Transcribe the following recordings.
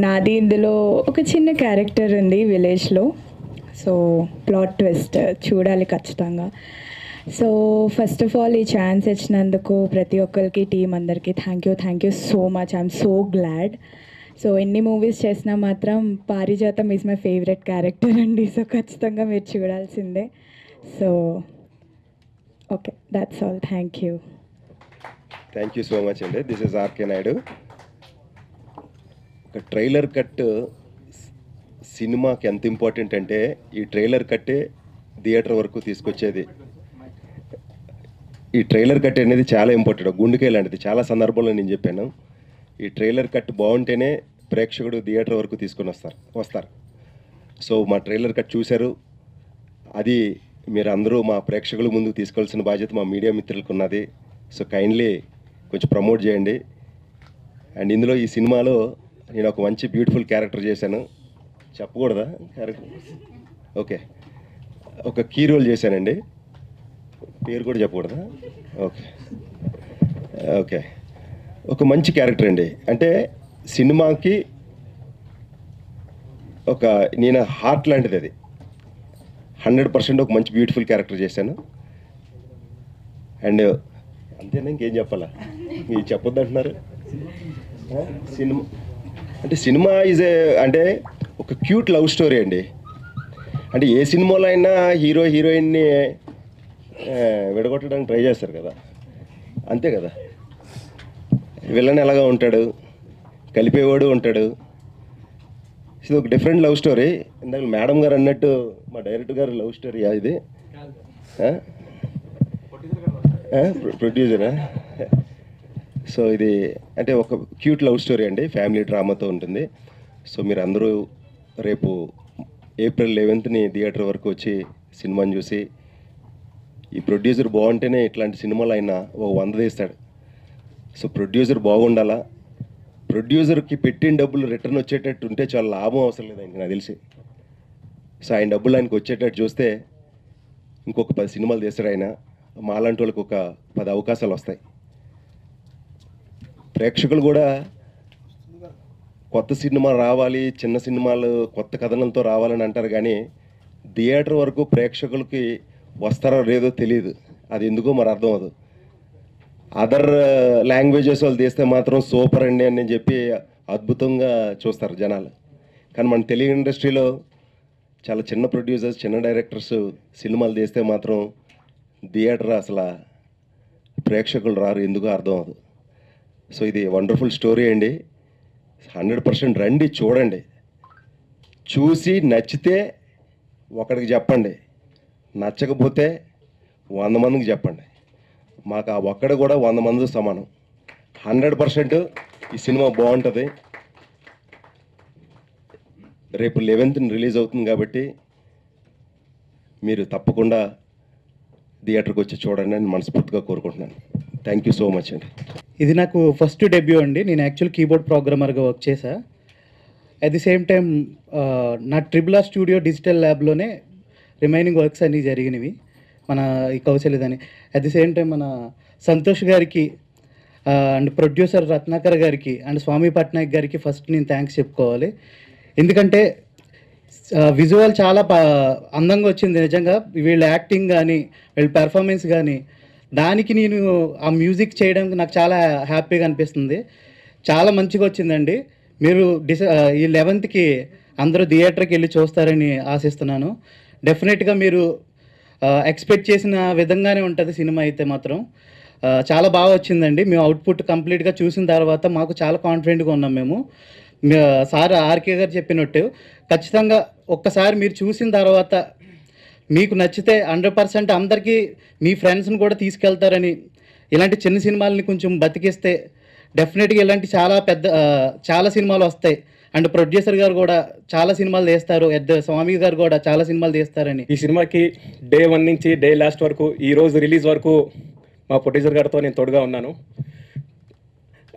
నాది ఇందులో ఒక చిన్న క్యారెక్టర్ ఉంది విలేజ్లో. సో ప్లాట్ ట్విస్ట్ చూడాలి ఖచ్చితంగా. సో ఫస్ట్ ఆఫ్ ఆల్ ఈ ఛాన్స్ ఇచ్చినందుకు ప్రతి ఒక్కరికి టీం అందరికీ thank you so much. I'm so glad. So ఎన్ని మూవీస్ చేసినా మాత్రం Parijatham is my favourite character అండి. సో ఖచ్చితంగా మీరు చూడాల్సిందే. So okay, that's all. Thank you so much అండి. This is RK Naidu. ఒక ట్రైలర్ కట్ సినిమాకి ఎంత ఇంపార్టెంట్ అంటే ఈ ట్రైలర్ కట్టే థియేటర్ వరకు తీసుకొచ్చేది. ఈ ట్రైలర్ కట్ అనేది చాలా ఇంపార్టెంట్, గుండెకాయ లాంటిది. చాలా సందర్భాల్లో నేను చెప్పాను, ఈ ట్రైలర్ కట్ బాగుంటేనే ప్రేక్షకుడు థియేటర్ వరకు తీసుకొని వస్తారు. సో మా ట్రైలర్ కట్ చూశారు, అది మీరు అందరూ మా ప్రేక్షకుల ముందుకు తీసుకోవాల్సిన బాధ్యత మా మీడియా మిత్రులకు ఉన్నది. సో కైండ్లీ కొంచెం ప్రమోట్ చేయండి. అండ్ ఇందులో ఈ సినిమాలో నేను ఒక మంచి బ్యూటిఫుల్ క్యారెక్టర్ చేశాను. చెప్పకూడదా క్యారెక్టర్? ఓకే, ఒక కీ రోల్ చేశానండి. పేరు కూడా చెప్పకూడదా? ఓకే ఓకే ఒక మంచి క్యారెక్టర్ అండి. అంటే సినిమాకి ఒక నేను హార్ట్ లాంటిది, అది 100% ఒక మంచి బ్యూటిఫుల్ క్యారెక్టర్ చేశాను. అండ్ అంతేనా, ఇంకేం చెప్పాలా? మీరు చెప్పొద్దు అంటున్నారు. సినిమా అంటే సినిమా అంటే ఒక క్యూట్ లవ్ స్టోరీ అండి. అంటే ఏ సినిమాలో అయినా హీరో హీరోయిన్ని విడగొట్టడానికి ట్రై చేస్తారు కదా, అంతే కదా. విలన్ ఎలాగా ఉంటాడు, కలిపేవాడు ఉంటాడు. ఇది ఒక డిఫరెంట్ లవ్ స్టోరీ. ఇందాక మేడం గారు అన్నట్టు మా డైరెక్టర్ గారు లవ్ స్టోరీ ఇది, ప్రొడ్యూసరా? సో ఇది అంటే ఒక క్యూట్ లవ్ స్టోరీ అండి, ఫ్యామిలీ డ్రామాతో ఉంటుంది. సో మీరు అందరూ రేపు April 11th థియేటర్ వరకు వచ్చి సినిమాని చూసి, ఈ ప్రొడ్యూసర్ బాగుంటేనే ఇట్లాంటి సినిమాలు ఆయన ఒక 100 తీస్తాడు. సో ప్రొడ్యూసర్ బాగుండాలా, ప్రొడ్యూసర్కి పెట్టిన డబ్బులు రిటర్న్ వచ్చేటట్టు ఉంటే చాలా లాభం అవసరం లేదు ఆయనకి, నాకు తెలిసి. సో ఆయన డబ్బులు ఆయనకు వచ్చేటట్టు చూస్తే ఇంకొక 10 సినిమాలు తీస్తాడు ఆయన. మాలాంటి వాళ్ళకి ఒక 10 అవకాశాలు వస్తాయి. ప్రేక్షకులు కూడా కొత్త సినిమా రావాలి, చిన్న సినిమాలు కొత్త కథనంతో రావాలని అంటారు, కానీ థియేటర్ వరకు ప్రేక్షకులకి వస్తారో లేదో తెలియదు. అది ఎందుకో మరి అర్థం అవ్వదు. అదర్ లాంగ్వేజెస్ వాళ్ళు తీస్తే మాత్రం సూపర్ అండి అని చెప్పి అద్భుతంగా చూస్తారు జనాలు. కానీ మన తెలుగు ఇండస్ట్రీలో చాలా చిన్న ప్రొడ్యూసర్స్, చిన్న డైరెక్టర్స్ సినిమాలు తీస్తే మాత్రం థియేటర్ అసలు ప్రేక్షకులు రారు, ఎందుకో అర్థం అవ్వదు. సో ఇది వండర్ఫుల్ స్టోరీ అండి. 100% రండి, చూడండి. చూసి నచ్చితే ఒకడికి చెప్పండి, నచ్చకపోతే 100 మందికి చెప్పండి. మాకు ఆ ఒక్కడు కూడా 100 మంది సమానం. 100% ఈ సినిమా బాగుంటుంది. రేపు 11th రిలీజ్ అవుతుంది కాబట్టి మీరు తప్పకుండా థియేటర్కి వచ్చి చూడండి అని మనస్ఫూర్తిగా కోరుకుంటున్నాను. థ్యాంక్ యూ సో మచ్ అండి. ఇది నాకు ఫస్ట్ డెబ్యూ అండి. నేను యాక్చువల్ కీబోర్డ్ ప్రోగ్రామర్గా వర్క్ చేశా. అట్ ది సేమ్ టైం నా ట్రిబుల్ ఆర్ స్టూడియో డిజిటల్ ల్యాబ్లోనే రిమైనింగ్ వర్క్స్ అన్నీ జరిగినవి మన ఈ కౌశల్యదని. అట్ ది సేమ్ టైం మన సంతోష్ గారికి అండ్ ప్రొడ్యూసర్ రత్నాకర్ గారికి అండ్ స్వామి పట్నాయక్ గారికి ఫస్ట్ నేను థ్యాంక్స్ చెప్పుకోవాలి. ఎందుకంటే విజువల్ చాలా అందంగా వచ్చింది నిజంగా. వీళ్ళ యాక్టింగ్ కానీ వీళ్ళ పెర్ఫార్మెన్స్ కానీ, దానికి నేను ఆ మ్యూజిక్ చేయడానికి నాకు చాలా హ్యాపీగా అనిపిస్తుంది. చాలా మంచిగా వచ్చిందండి. మీరు ఈ 11th అందరూ థియేటర్కి వెళ్ళి చూస్తారని ఆశిస్తున్నాను. డెఫినెట్గా మీరు ఎక్స్పెక్ట్ చేసిన విధంగానే ఉంటుంది సినిమా అయితే మాత్రం. చాలా బాగా వచ్చిందండి. మేము అవుట్పుట్ కంప్లీట్గా చూసిన తర్వాత మాకు చాలా కాన్ఫిడెంట్గా ఉన్నాం మేము. సార్ ఆర్కే గారు చెప్పినట్టు ఖచ్చితంగా ఒక్కసారి మీరు చూసిన తర్వాత మీకు నచ్చితే 100% అందరికీ మీ ఫ్రెండ్స్ని కూడా తీసుకెళ్తారని, ఇలాంటి చిన్న సినిమాలని కొంచెం బతికిస్తే డెఫినెట్గా ఇలాంటి చాలా సినిమాలు వస్తాయి. అండ్ ప్రొడ్యూసర్ గారు కూడా చాలా సినిమాలు తీస్తారు, స్వామి గారు కూడా చాలా సినిమాలు తీస్తారని. ఈ సినిమాకి డే 1 నుంచి డే లాస్ట్ వరకు, ఈరోజు రిలీజ్ వరకు మా ప్రొడ్యూసర్ గారితో నేను తోడుగా ఉన్నాను.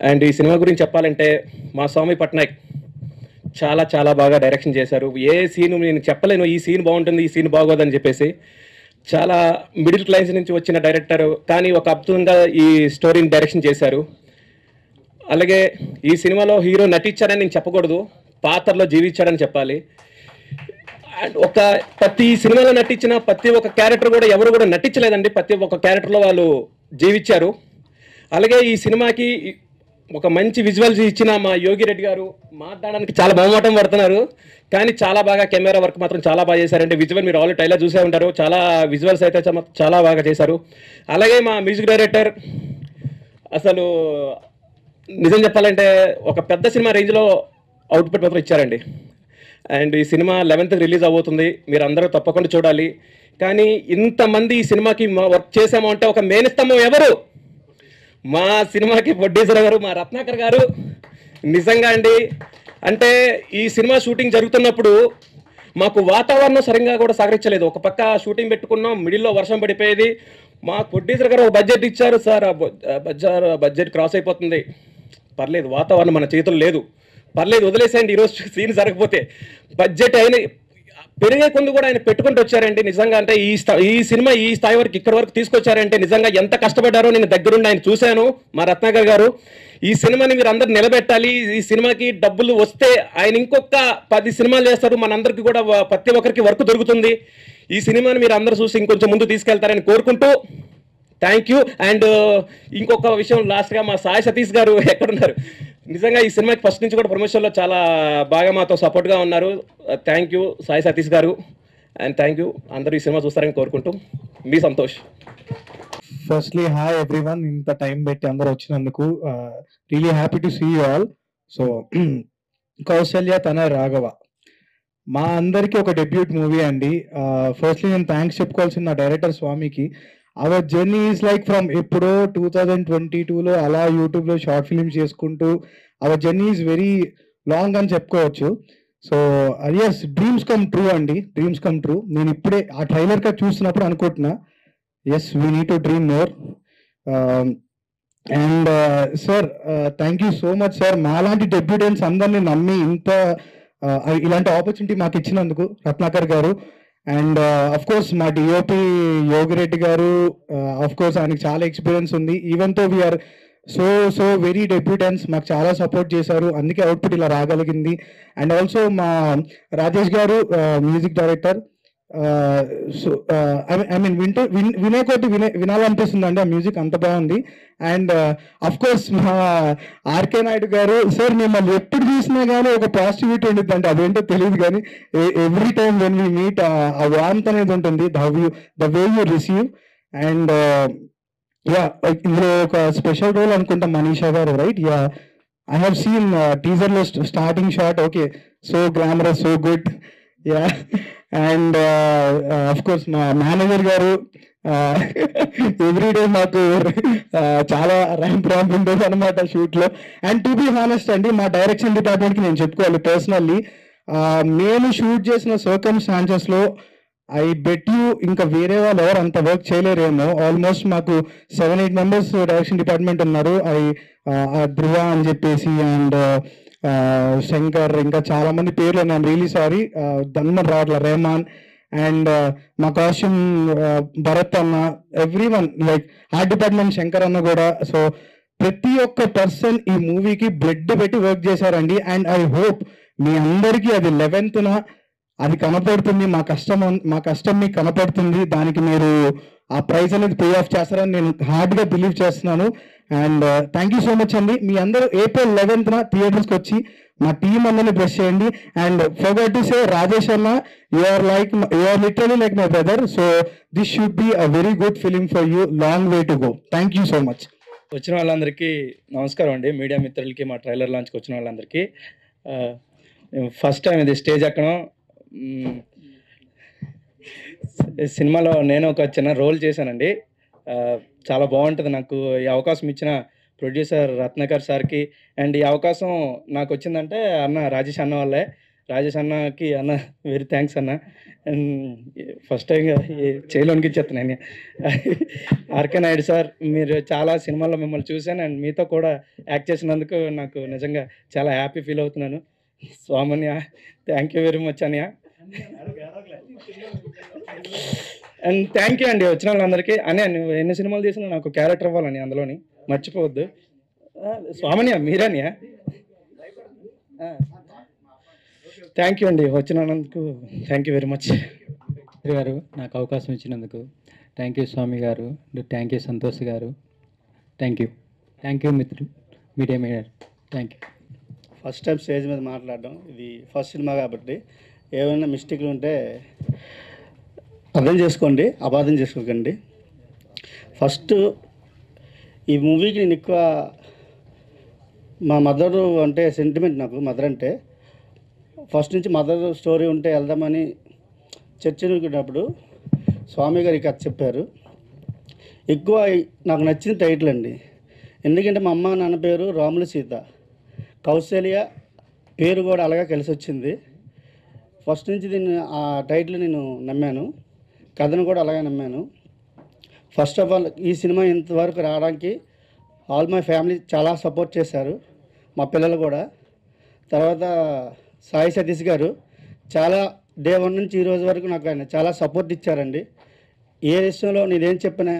అండ్ ఈ సినిమా గురించి చెప్పాలంటే మా స్వామి పట్నాయక్ చాలా చాలా బాగా డైరెక్షన్ చేశారు. ఏ సీన్ నేను చెప్పలేను, ఈ సీన్ బాగుంటుంది, ఈ సీన్ బాగోదని చెప్పేసి. చాలా మిడిల్ క్లాస్ నుంచి వచ్చిన డైరెక్టర్, కానీ ఒక అద్భుతంగా ఈ స్టోరీని డైరెక్షన్ చేశారు. అలాగే ఈ సినిమాలో హీరో నటించాడని నేను చెప్పకూడదు, పాత్రలో జీవించాడని చెప్పాలి. అండ్ ప్రతి సినిమాలో నటించిన ప్రతి ఒక్క క్యారెక్టర్ కూడా ఎవరు కూడా నటించలేదండి, ప్రతి ఒక్క క్యారెక్టర్లో వాళ్ళు జీవించారు. అలాగే ఈ సినిమాకి ఒక మంచి విజువల్స్ ఇచ్చిన మా యోగి రెడ్డి గారు మాట్లాడడానికి చాలా మొహమాటం పడుతున్నారు, కానీ చాలా బాగా కెమెరా వర్క్ మాత్రం చాలా బాగా చేశారండి. విజువల్ మీరు ఆల్రెడీ ట్రైలర్ చూసే ఉంటారు, చాలా విజువల్స్ అయితే చాలా బాగా చేశారు. అలాగే మా మ్యూజిక్ డైరెక్టర్ అసలు నిజం చెప్పాలంటే ఒక పెద్ద సినిమా రేంజ్లో అవుట్పుట్ మాత్రం ఇచ్చారండి. అండ్ ఈ సినిమా 11th రిలీజ్ అవబోతుంది, మీరు అందరూ తప్పకుండా చూడాలి. కానీ ఇంతమంది ఈ సినిమాకి వర్క్ చేసాము అంటే ఒక మెయిన్ స్తంభం ఎవరు? మా సినిమాకి ప్రొడ్యూసర్ గారు, మా రత్నాకర్ గారు. నిజంగా అండి, అంటే ఈ సినిమా షూటింగ్ జరుగుతున్నప్పుడు మాకు వాతావరణం సరిగ్గా కూడా సహకరించలేదు. ఒక పక్క షూటింగ్ పెట్టుకున్నాం, మిడిల్లో వర్షం పడిపోయేది. మా ప్రొడ్యూసర్ గారు ఒక బడ్జెట్ ఇచ్చారు, సార్ ఆ బడ్జెట్ క్రాస్ అయిపోతుంది, పర్లేదు వాతావరణం మన చేతుల్లో లేదు, పర్లేదు వదిలేసేయండి ఈరోజు సీన్ జరగకపోతే. బడ్జెట్ అయిన పెరిగే కొందు కూడా ఆయన పెట్టుకుంటూ వచ్చారండి. నిజంగా అంటే ఈ సినిమా ఈ స్థాయి వరకు ఇక్కడ వరకు తీసుకొచ్చారంటే నిజంగా ఎంత కష్టపడ్డారో నేను దగ్గరుండి ఆయన చూశాను. మా రత్నాకర్ గారు ఈ సినిమాని మీరు అందరు నిలబెట్టాలి, ఈ సినిమాకి డబ్బులు వస్తే ఆయన ఇంకొక 10 సినిమాలు చేస్తారు, మనందరికీ కూడా ప్రతి ఒక్కరికి వర్క్ దొరుకుతుంది. ఈ సినిమాని మీరు అందరూ చూసి ఇంకొంచెం ముందు తీసుకెళ్తారని కోరుకుంటూ థ్యాంక్ యూ. అండ్ ఇంకొక విషయం లాస్ట్గా మా సాయి సతీష్ గారు ఎక్కడున్నారు? నిజంగా ఈ సినిమాకి ఫస్ట్ నుంచి కూడా ప్రమోషన్లో చాలా బాగా మాతో సపోర్ట్గా ఉన్నారు. థ్యాంక్ యూ సాయి సతీష్ గారు, అండ్ థ్యాంక్ యూ. అందరూ ఈ సినిమా చూస్తారని కోరుకుంటూ మీ సంతోష్. ఫస్ట్లీ హాయ్ ఎవ్రీవన్, ఇంత టైం పెట్టి అందరూ వచ్చినందుకు really happy to see you all. So Kausalya తన రాఘవ మా అందరికీ ఒక డెబ్యూట్ మూవీ అండి. ఫస్ట్లీ నేను థ్యాంక్స్ చెప్పుకోవాల్సిన నా డైరెక్టర్ స్వామికి. Our journey is like from ఎప్పుడో 2022లో అలా యూట్యూబ్లో షార్ట్ ఫిల్మ్స్ చేసుకుంటూ our journey is very long అని చెప్పుకోవచ్చు. So yes, dreams come true అండి, డ్రీమ్స్ కమ్ ట్రూ. నేను ఇప్పుడే ఆ ట్రైలర్ గా చూసినప్పుడు అనుకుంటున్నా, yes we need to dream more. And sir thank you so much sir, మాలాంటి డెబ్యూటెంట్స్ అందరినీ నమ్మి ఇంత ఇలాంటి ఆపర్చునిటీ మాకు ఇచ్చినందుకు Ratnakar garu. And of course మా DOP Yogireddy garu, of course ఆయనకి చాలా ఎక్స్పీరియన్స్ ఉంది. ఈవెన్ తో వీఆర్ సో వెరీ డెబ్యూటెంట్స్, మాకు చాలా సపోర్ట్ చేశారు, అందుకే అవుట్పుట్ ఇలా రాగలిగింది. అండ్ ఆల్సో మా రాజేష్ గారు music director. So I mean వినే కొద్ది వినాలనిపిస్తుంది అండి, ఆ మ్యూజిక్ అంత బాగుంది. అండ్ అఫ్ కోర్స్ మా ఆర్కే నాయుడు గారు సార్, మిమ్మల్ని ఎప్పుడు చూసినా కానీ ఒక పాజిటివిటీ ఉంటుంది అంటే అదేంటో తెలియదు, కానీ every time when we meet ఆ వార్మ్త్ అనేది ఉంటుంది, the way you receive. And yeah, ఇందులో ఒక స్పెషల్ రోల్ అనుకుంటా మనీషా గారు, right? Yeah, I have seen టీజర్లో starting shot, okay, so glamorous, so good. Yeah, and of course మా మేనేజర్ గారు ఎవ్రీడే మాకు చాలా ర్యాంప్ ఉంటుంది అనమాట షూట్లో. అండ్ టు బి హానెస్ట్ అండి, మా డైరెక్షన్ డిపార్ట్మెంట్కి నేను చెప్పుకోవాలి పర్సనల్లీ, మేము షూట్ చేసిన సర్కమ్స్టాన్సెస్లో ఐ బెట్ యూ ఇంకా వేరే వాళ్ళు ఎవరు అంత వర్క్ చేయలేరేమో. ఆల్మోస్ట్ మాకు 7-8 మెంబర్స్ డైరెక్షన్ డిపార్ట్మెంట్ ఉన్నారు. ధ్రువ అని చెప్పేసి, అండ్ శంకర్, ఇంకా చాలా మంది పేర్లు నేను రియలీ సారీ, ధన్మన్ రావట్ల, రెహమాన్, అండ్ మా కాస్ట్యూమ్ భరత్ అన్న, every one, like art department Shankar అన్న కూడా. సో ప్రతి ఒక్క పర్సన్ ఈ మూవీకి బ్లడ్ పెట్టి వర్క్ చేశారండి. అండ్ ఐ హోప్ మీ అందరికీ అది 11th అది కనపడుతుంది, మా కష్టం మీకు కనపడుతుంది, దానికి మీరు ఆ ప్రైజ్ అనేది పే ఆఫ్ చేస్తారని నేను హార్డ్గా బిలీవ్ చేస్తున్నాను. And thank you so much అండి. మీ అందరూ April 11th థియేటర్స్కి వచ్చి మా టీం అందరినీ బ్లెస్ చేయండి. And forgot to say, Rajesh అన్న, you are literally like my brother. So this should be a very good film for you, long way to go. Thank you so much. వచ్చిన వాళ్ళందరికీ నమస్కారం అండి, మీడియా మిత్రులకి, మా trailer లాంచ్కి వచ్చిన వాళ్ళందరికీ. ఫస్ట్ టైం ఇది స్టేజ్ ఎక్కడం. సినిమాలో నేను ఒక చిన్న రోల్ చేశానండి, చాలా బాగుంటుంది. నాకు ఈ అవకాశం ఇచ్చిన ప్రొడ్యూసర్ రత్నాకర్ సార్కి, అండ్ ఈ అవకాశం నాకు వచ్చిందంటే అన్న రాజేష్ అన్న వాళ్ళే. రాజేష్ అన్నకి అన్న వెరీ థ్యాంక్స్ అన్న. అండ్ ఫస్ట్ టైం చేయలోనికి ఇచ్చేస్తున్నాను. ఆర్కే నాయుడు సార్, మీరు చాలా సినిమాల్లో మిమ్మల్ని చూశాను, అండ్ మీతో కూడా యాక్ట్ చేసినందుకు నాకు నిజంగా చాలా హ్యాపీ ఫీల్ అవుతున్నాను. స్వామన్య, థ్యాంక్ యూ వెరీ మచ్ అన్నయ్య. అండ్ థ్యాంక్ యూ అండి వచ్చిన వాళ్ళందరికీ. అనే నువ్వు ఎన్ని సినిమాలు చేసినా నాకు క్యారెక్టర్ ఇవ్వాలని అందులోని మర్చిపోవద్దు. స్వామినియా మీరేనియా? థ్యాంక్ యూ అండి, వచ్చినందుకు థ్యాంక్ యూ వెరీ మచ్ గారు. నాకు అవకాశం ఇచ్చినందుకు థ్యాంక్ యూ స్వామి గారు, థ్యాంక్ యూ సంతోష్ గారు, థ్యాంక్ యూ మిత్రులు media media, thank you. First time stage మీద మాట్లాడడం, ఇది ఫస్ట్ సినిమా కాబట్టి ఏమైనా మిస్టేక్లు ఉంటే అర్థం చేసుకోండి, అపార్థం చేసుకోకండి. ఫస్ట్ ఈ మూవీకి నేను ఎక్కువ మా మదరు అంటే సెంటిమెంట్, నాకు మదర్ అంటే ఫస్ట్ నుంచి మదర్ స్టోరీ ఉంటే వెళ్దామని చర్చనుకున్నప్పుడు స్వామి గారు ఈ కథ చెప్పారు. ఎక్కువ నాకు నచ్చిన టైటిల్ అండి, ఎందుకంటే మా అమ్మ నాన్న పేరు రాములు సీత, కౌశల్య పేరు కూడా అలాగే కలిసి వచ్చింది. ఫస్ట్ నుంచి దీన్ని ఆ టైటిల్ నేను నమ్మాను, కథను కూడా అలాగే నమ్మాను. ఫస్ట్ ఆఫ్ ఆల్ ఈ సినిమా ఇంతవరకు రావడానికి ఆల్ మై ఫ్యామిలీ చాలా సపోర్ట్ చేశారు, మా పిల్లలు కూడా. తర్వాత సాయి సతీష్ గారు చాలా డే 1 నుంచి ఈ రోజు వరకు నాకు ఆయన చాలా సపోర్ట్ ఇచ్చారండి. ఏ విషయంలో నేనేం చెప్పినా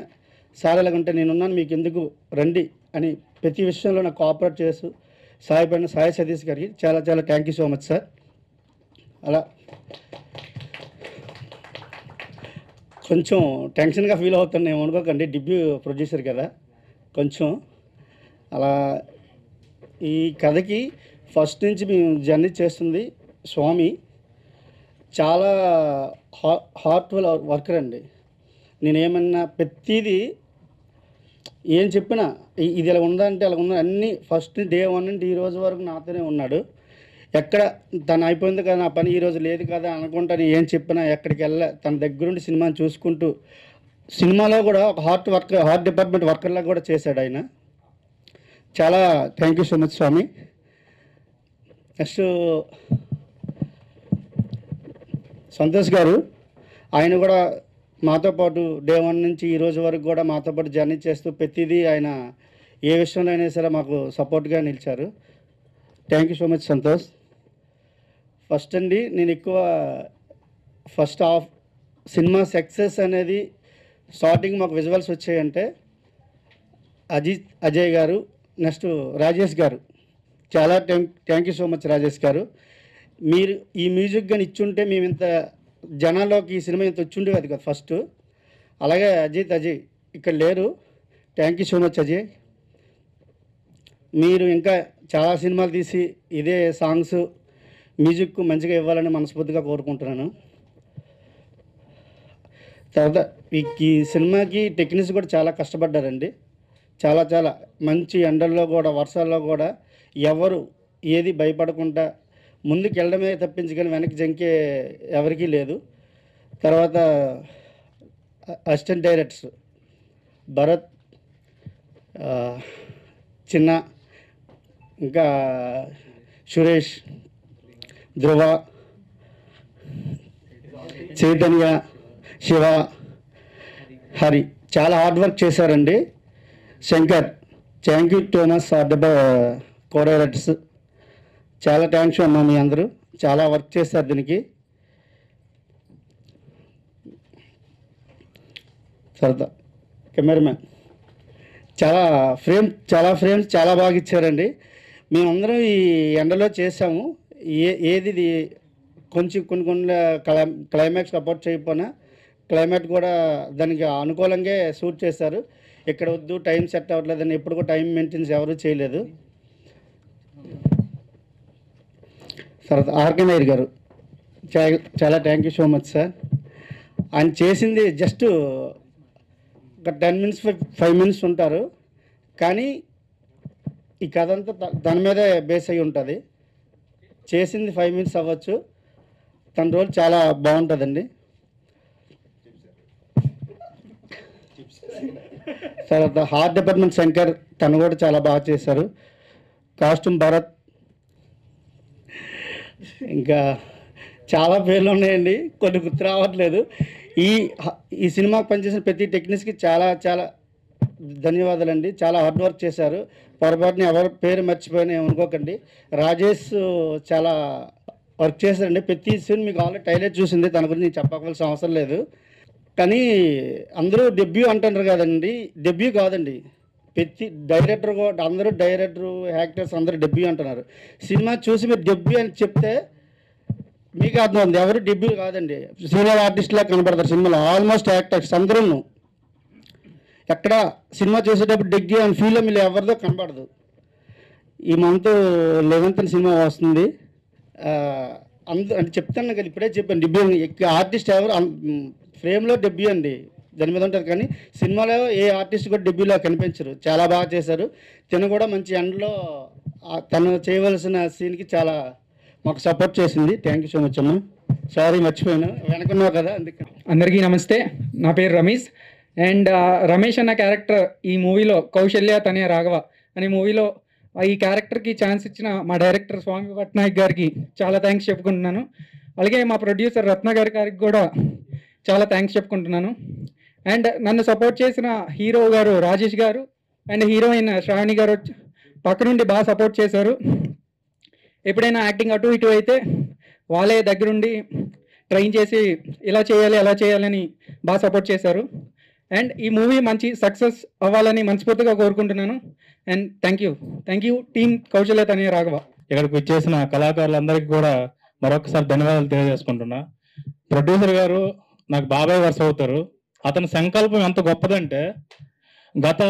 సార్ ఎలాగంటే నేనున్నాను మీకు ఎందుకు రండి అని ప్రతి విషయంలో నాకు కోఆపరేట్ చేస్తూ సాయి సతీష్ గారికి చాలా చాలా thank you so much sir. అలా కొంచెం టెన్షన్గా ఫీల్ అవుతాను, ఏమనుకోకండి, డెబ్యూ ప్రొడ్యూసర్ కదా కొంచెం అలా. ఈ కథకి ఫస్ట్ నుంచి మేము జర్నీ చేస్తుంది స్వామి, చాలా హార్ట్ఫుల్ వర్కర్ అండి. నేనేమన్నా ప్రతిదీ ఏం చెప్పినా ఇది ఇలా ఉందంటే అలా ఉందని అన్నీ ఫస్ట్ డే 1 నుండి ఈ రోజు వరకు నాతోనే ఉన్నాడు. ఎక్కడ తను అయిపోయింది కదా నా పని ఈరోజు లేదు కదా అనుకుంటాను, ఏం చెప్పినా ఎక్కడికి తన దగ్గరుండి సినిమాని చూసుకుంటూ సినిమాలో కూడా ఒక హార్ట్ డిపార్ట్మెంట్ వర్కర్లా కూడా చేశాడు ఆయన. చాలా thank you so much Swami. Next Santosh garu, ఆయన కూడా మాతో పాటు డే 1 నుంచి ఈ రోజు వరకు కూడా మాతో పాటు జర్నీ చేస్తూ ప్రతిదీ ఆయన ఏ విషయంలో అయినా సరే మాకు సపోర్ట్గా నిలిచారు. Thank you so much Santosh. First అండి నేను ఎక్కువ ఫస్ట్ హాఫ్ సినిమా సక్సెస్ అనేది స్టార్టింగ్ మాకు విజువల్స్ వచ్చాయంటే అజయ్ గారు, నెక్స్ట్ రాజేష్ గారు, చాలా thank you so much Rajesh గారు. మీరు ఈ మ్యూజిక్ కానీ ఇచ్చుంటే మేము ఇంత జనాల్లోకి ఈ సినిమా ఇంత వచ్చుండే అది కదా ఫస్ట్. అలాగే అజయ్ ఇక్కడ లేరు, thank you so much Ajay. మీరు ఇంకా చాలా సినిమాలు తీసి ఇదే సాంగ్స్ మ్యూజిక్ మంచిగా ఇవ్వాలని మనస్ఫూర్తిగా కోరుకుంటున్నాను. తర్వాత ఈ సినిమాకి టెక్నీషియన్స్ కూడా చాలా కష్టపడ్డారండి, చాలా చాలా మంచి ఎండల్లో కూడా వర్షాల్లో కూడా ఎవరు ఏది భయపడకుండా ముందుకు వెళ్ళడమే తప్పించుకొని వెనక్కి జంకే ఎవరికీ లేదు. తర్వాత అసిస్టెంట్ డైరెక్టర్స్ భరత్, చిన్న, ఇంకా సురేష్, ధ్రువ, చైతన్య, శివ, హరి చాలా హార్డ్ వర్క్ చేశారండి. Shankar, thank you Thomas co directors, చాలా థ్యాంక్స్ అమ్మా, మీ అందరూ చాలా వర్క్ చేస్తారు దీనికి. సరదా కెమెరామ్యాన్ చాలా ఫ్రేమ్స్ చాలా బాగా ఇచ్చారండి. మేమందరం ఈ ఎండలో చేసాము. ఏది కొంచెం కొన్ని క్లైమాక్స్ సపోర్ట్ చేయకపోయినా క్లైమేట్ కూడా దానికి అనుకూలంగా షూట్ చేశారు. ఇక్కడ వద్దు టైం సెట్ అవ్వట్లేదని ఎప్పుడు కూడా టైం మెయింటెన్స్ ఎవరూ చేయలేదు. తర్వాత ఆర్గనైజర్ గారు చాలా thank you so much sir. ఆయన చేసింది జస్ట్ ఒక 10 minutes 5 minutes ఉంటారు, కానీ ఈ కథ అంతా దాని మీదే బేస్ అయి ఉంటుంది. చేసింది 5 minutes అవ్వచ్చు, తన రోల్ చాలా బాగుంటుందండి. తర్వాత హార్ట్ డిపార్ట్మెంట్ శంకర్, తను కూడా చాలా బాగా చేశారు. కాస్ట్యూమ్ భరత్, ఇంకా చాలా పేర్లు ఉన్నాయండి, కొన్ని గుర్తు రావట్లేదు. ఈ సినిమాకి పనిచేసిన ప్రతి టెక్నీషియన్కి చాలా చాలా ధన్యవాదాలండి. చాలా హార్డ్ వర్క్ చేశారు. పొరపాటుని ఎవరి పేరు మర్చిపోయినా ఏమనుకోకండి. రాజేష్ చాలా వర్క్ చేశారండి. ప్రతి సీన్ మీకు ఆల్రెడీ టైలర్ చూసింది, తన గురించి చెప్పవలసిన అవసరం లేదు. కానీ అందరూ డెబ్యూ అంటున్నారు కదండి, డెబ్యూ కాదండి, ప్రతి డైరెక్టర్ కూడా అందరూ డైరెక్టరు యాక్టర్స్ అందరూ డెబ్యూ అంటున్నారు. సినిమా చూసి మీరు డెబ్యూ అని చెప్తే మీకు అర్థం ఉంది. ఎవరు డెబ్యూ కాదండి, సీనియర్ ఆర్టిస్ట్లా కనబడతారు సినిమాలో. ఆల్మోస్ట్ యాక్టర్స్ అందరూ ఎక్కడ సినిమా చేసేటప్పుడు డెగ్యూ అని ఫీల్ మీరు ఎవరిదో కనబడదు. ఈ మంత్ 11th సినిమా వస్తుంది. అంటే చెప్తాను కదా, ఇప్పుడే చెప్పాను డెబ్యూ ఆర్టిస్ట్ ఎవరు ఫ్రేమ్లో డెబ్యూ అండి దాని మీద ఉంటుంది, కానీ సినిమాలో ఏ ఆర్టిస్ట్ కూడా డెబ్యూలో కనిపించరు. చాలా బాగా చేశారు. తను కూడా మంచి ఎండ్లో తను చేయవలసిన సీన్కి చాలా మాకు సపోర్ట్ చేసింది. థ్యాంక్ యూ సో మచ్ అమ్మ. సారీ మర్చిపోయాను, వెనకున్నావు కదా అందుకే. అందరికీ నమస్తే, నా పేరు రమేష్. అండ్ రమేష్ అన్న క్యారెక్టర్ ఈ మూవీలో కౌశల్య తనయ రాఘవ అనే మూవీలో ఈ క్యారెక్టర్కి ఛాన్స్ ఇచ్చిన మా డైరెక్టర్ స్వామి పట్నాయక్ గారికి చాలా థ్యాంక్స్ చెప్పుకుంటున్నాను. అలాగే మా ప్రొడ్యూసర్ రత్న గారికి కూడా చాలా థ్యాంక్స్ చెప్పుకుంటున్నాను. అండ్ నన్ను సపోర్ట్ చేసిన హీరో గారు రాజేష్ గారు అండ్ హీరోయిన్ శ్రావణి గారు పక్క నుండి బాగా సపోర్ట్ చేశారు. ఎప్పుడైనా యాక్టింగ్ అటు ఇటు అయితే వాళ్ళే దగ్గరుండి ట్రైన్ చేసి ఇలా చేయాలి అలా చేయాలని బాగా సపోర్ట్ చేశారు. అండ్ ఈ మూవీ మంచి సక్సెస్ అవ్వాలని మనస్ఫూర్తిగా కోరుకుంటున్నాను. And thank you team Kausalya Tanaya Raghava. ఇక్కడికి వచ్చేసిన కళాకారులందరికీ కూడా మరొకసారి ధన్యవాదాలు తెలియజేసుకుంటున్నా. ప్రొడ్యూసర్ గారు నాకు బాబాయ్ వరుస అవుతారు. అతని సంకల్పం ఎంత గొప్పదంటే గత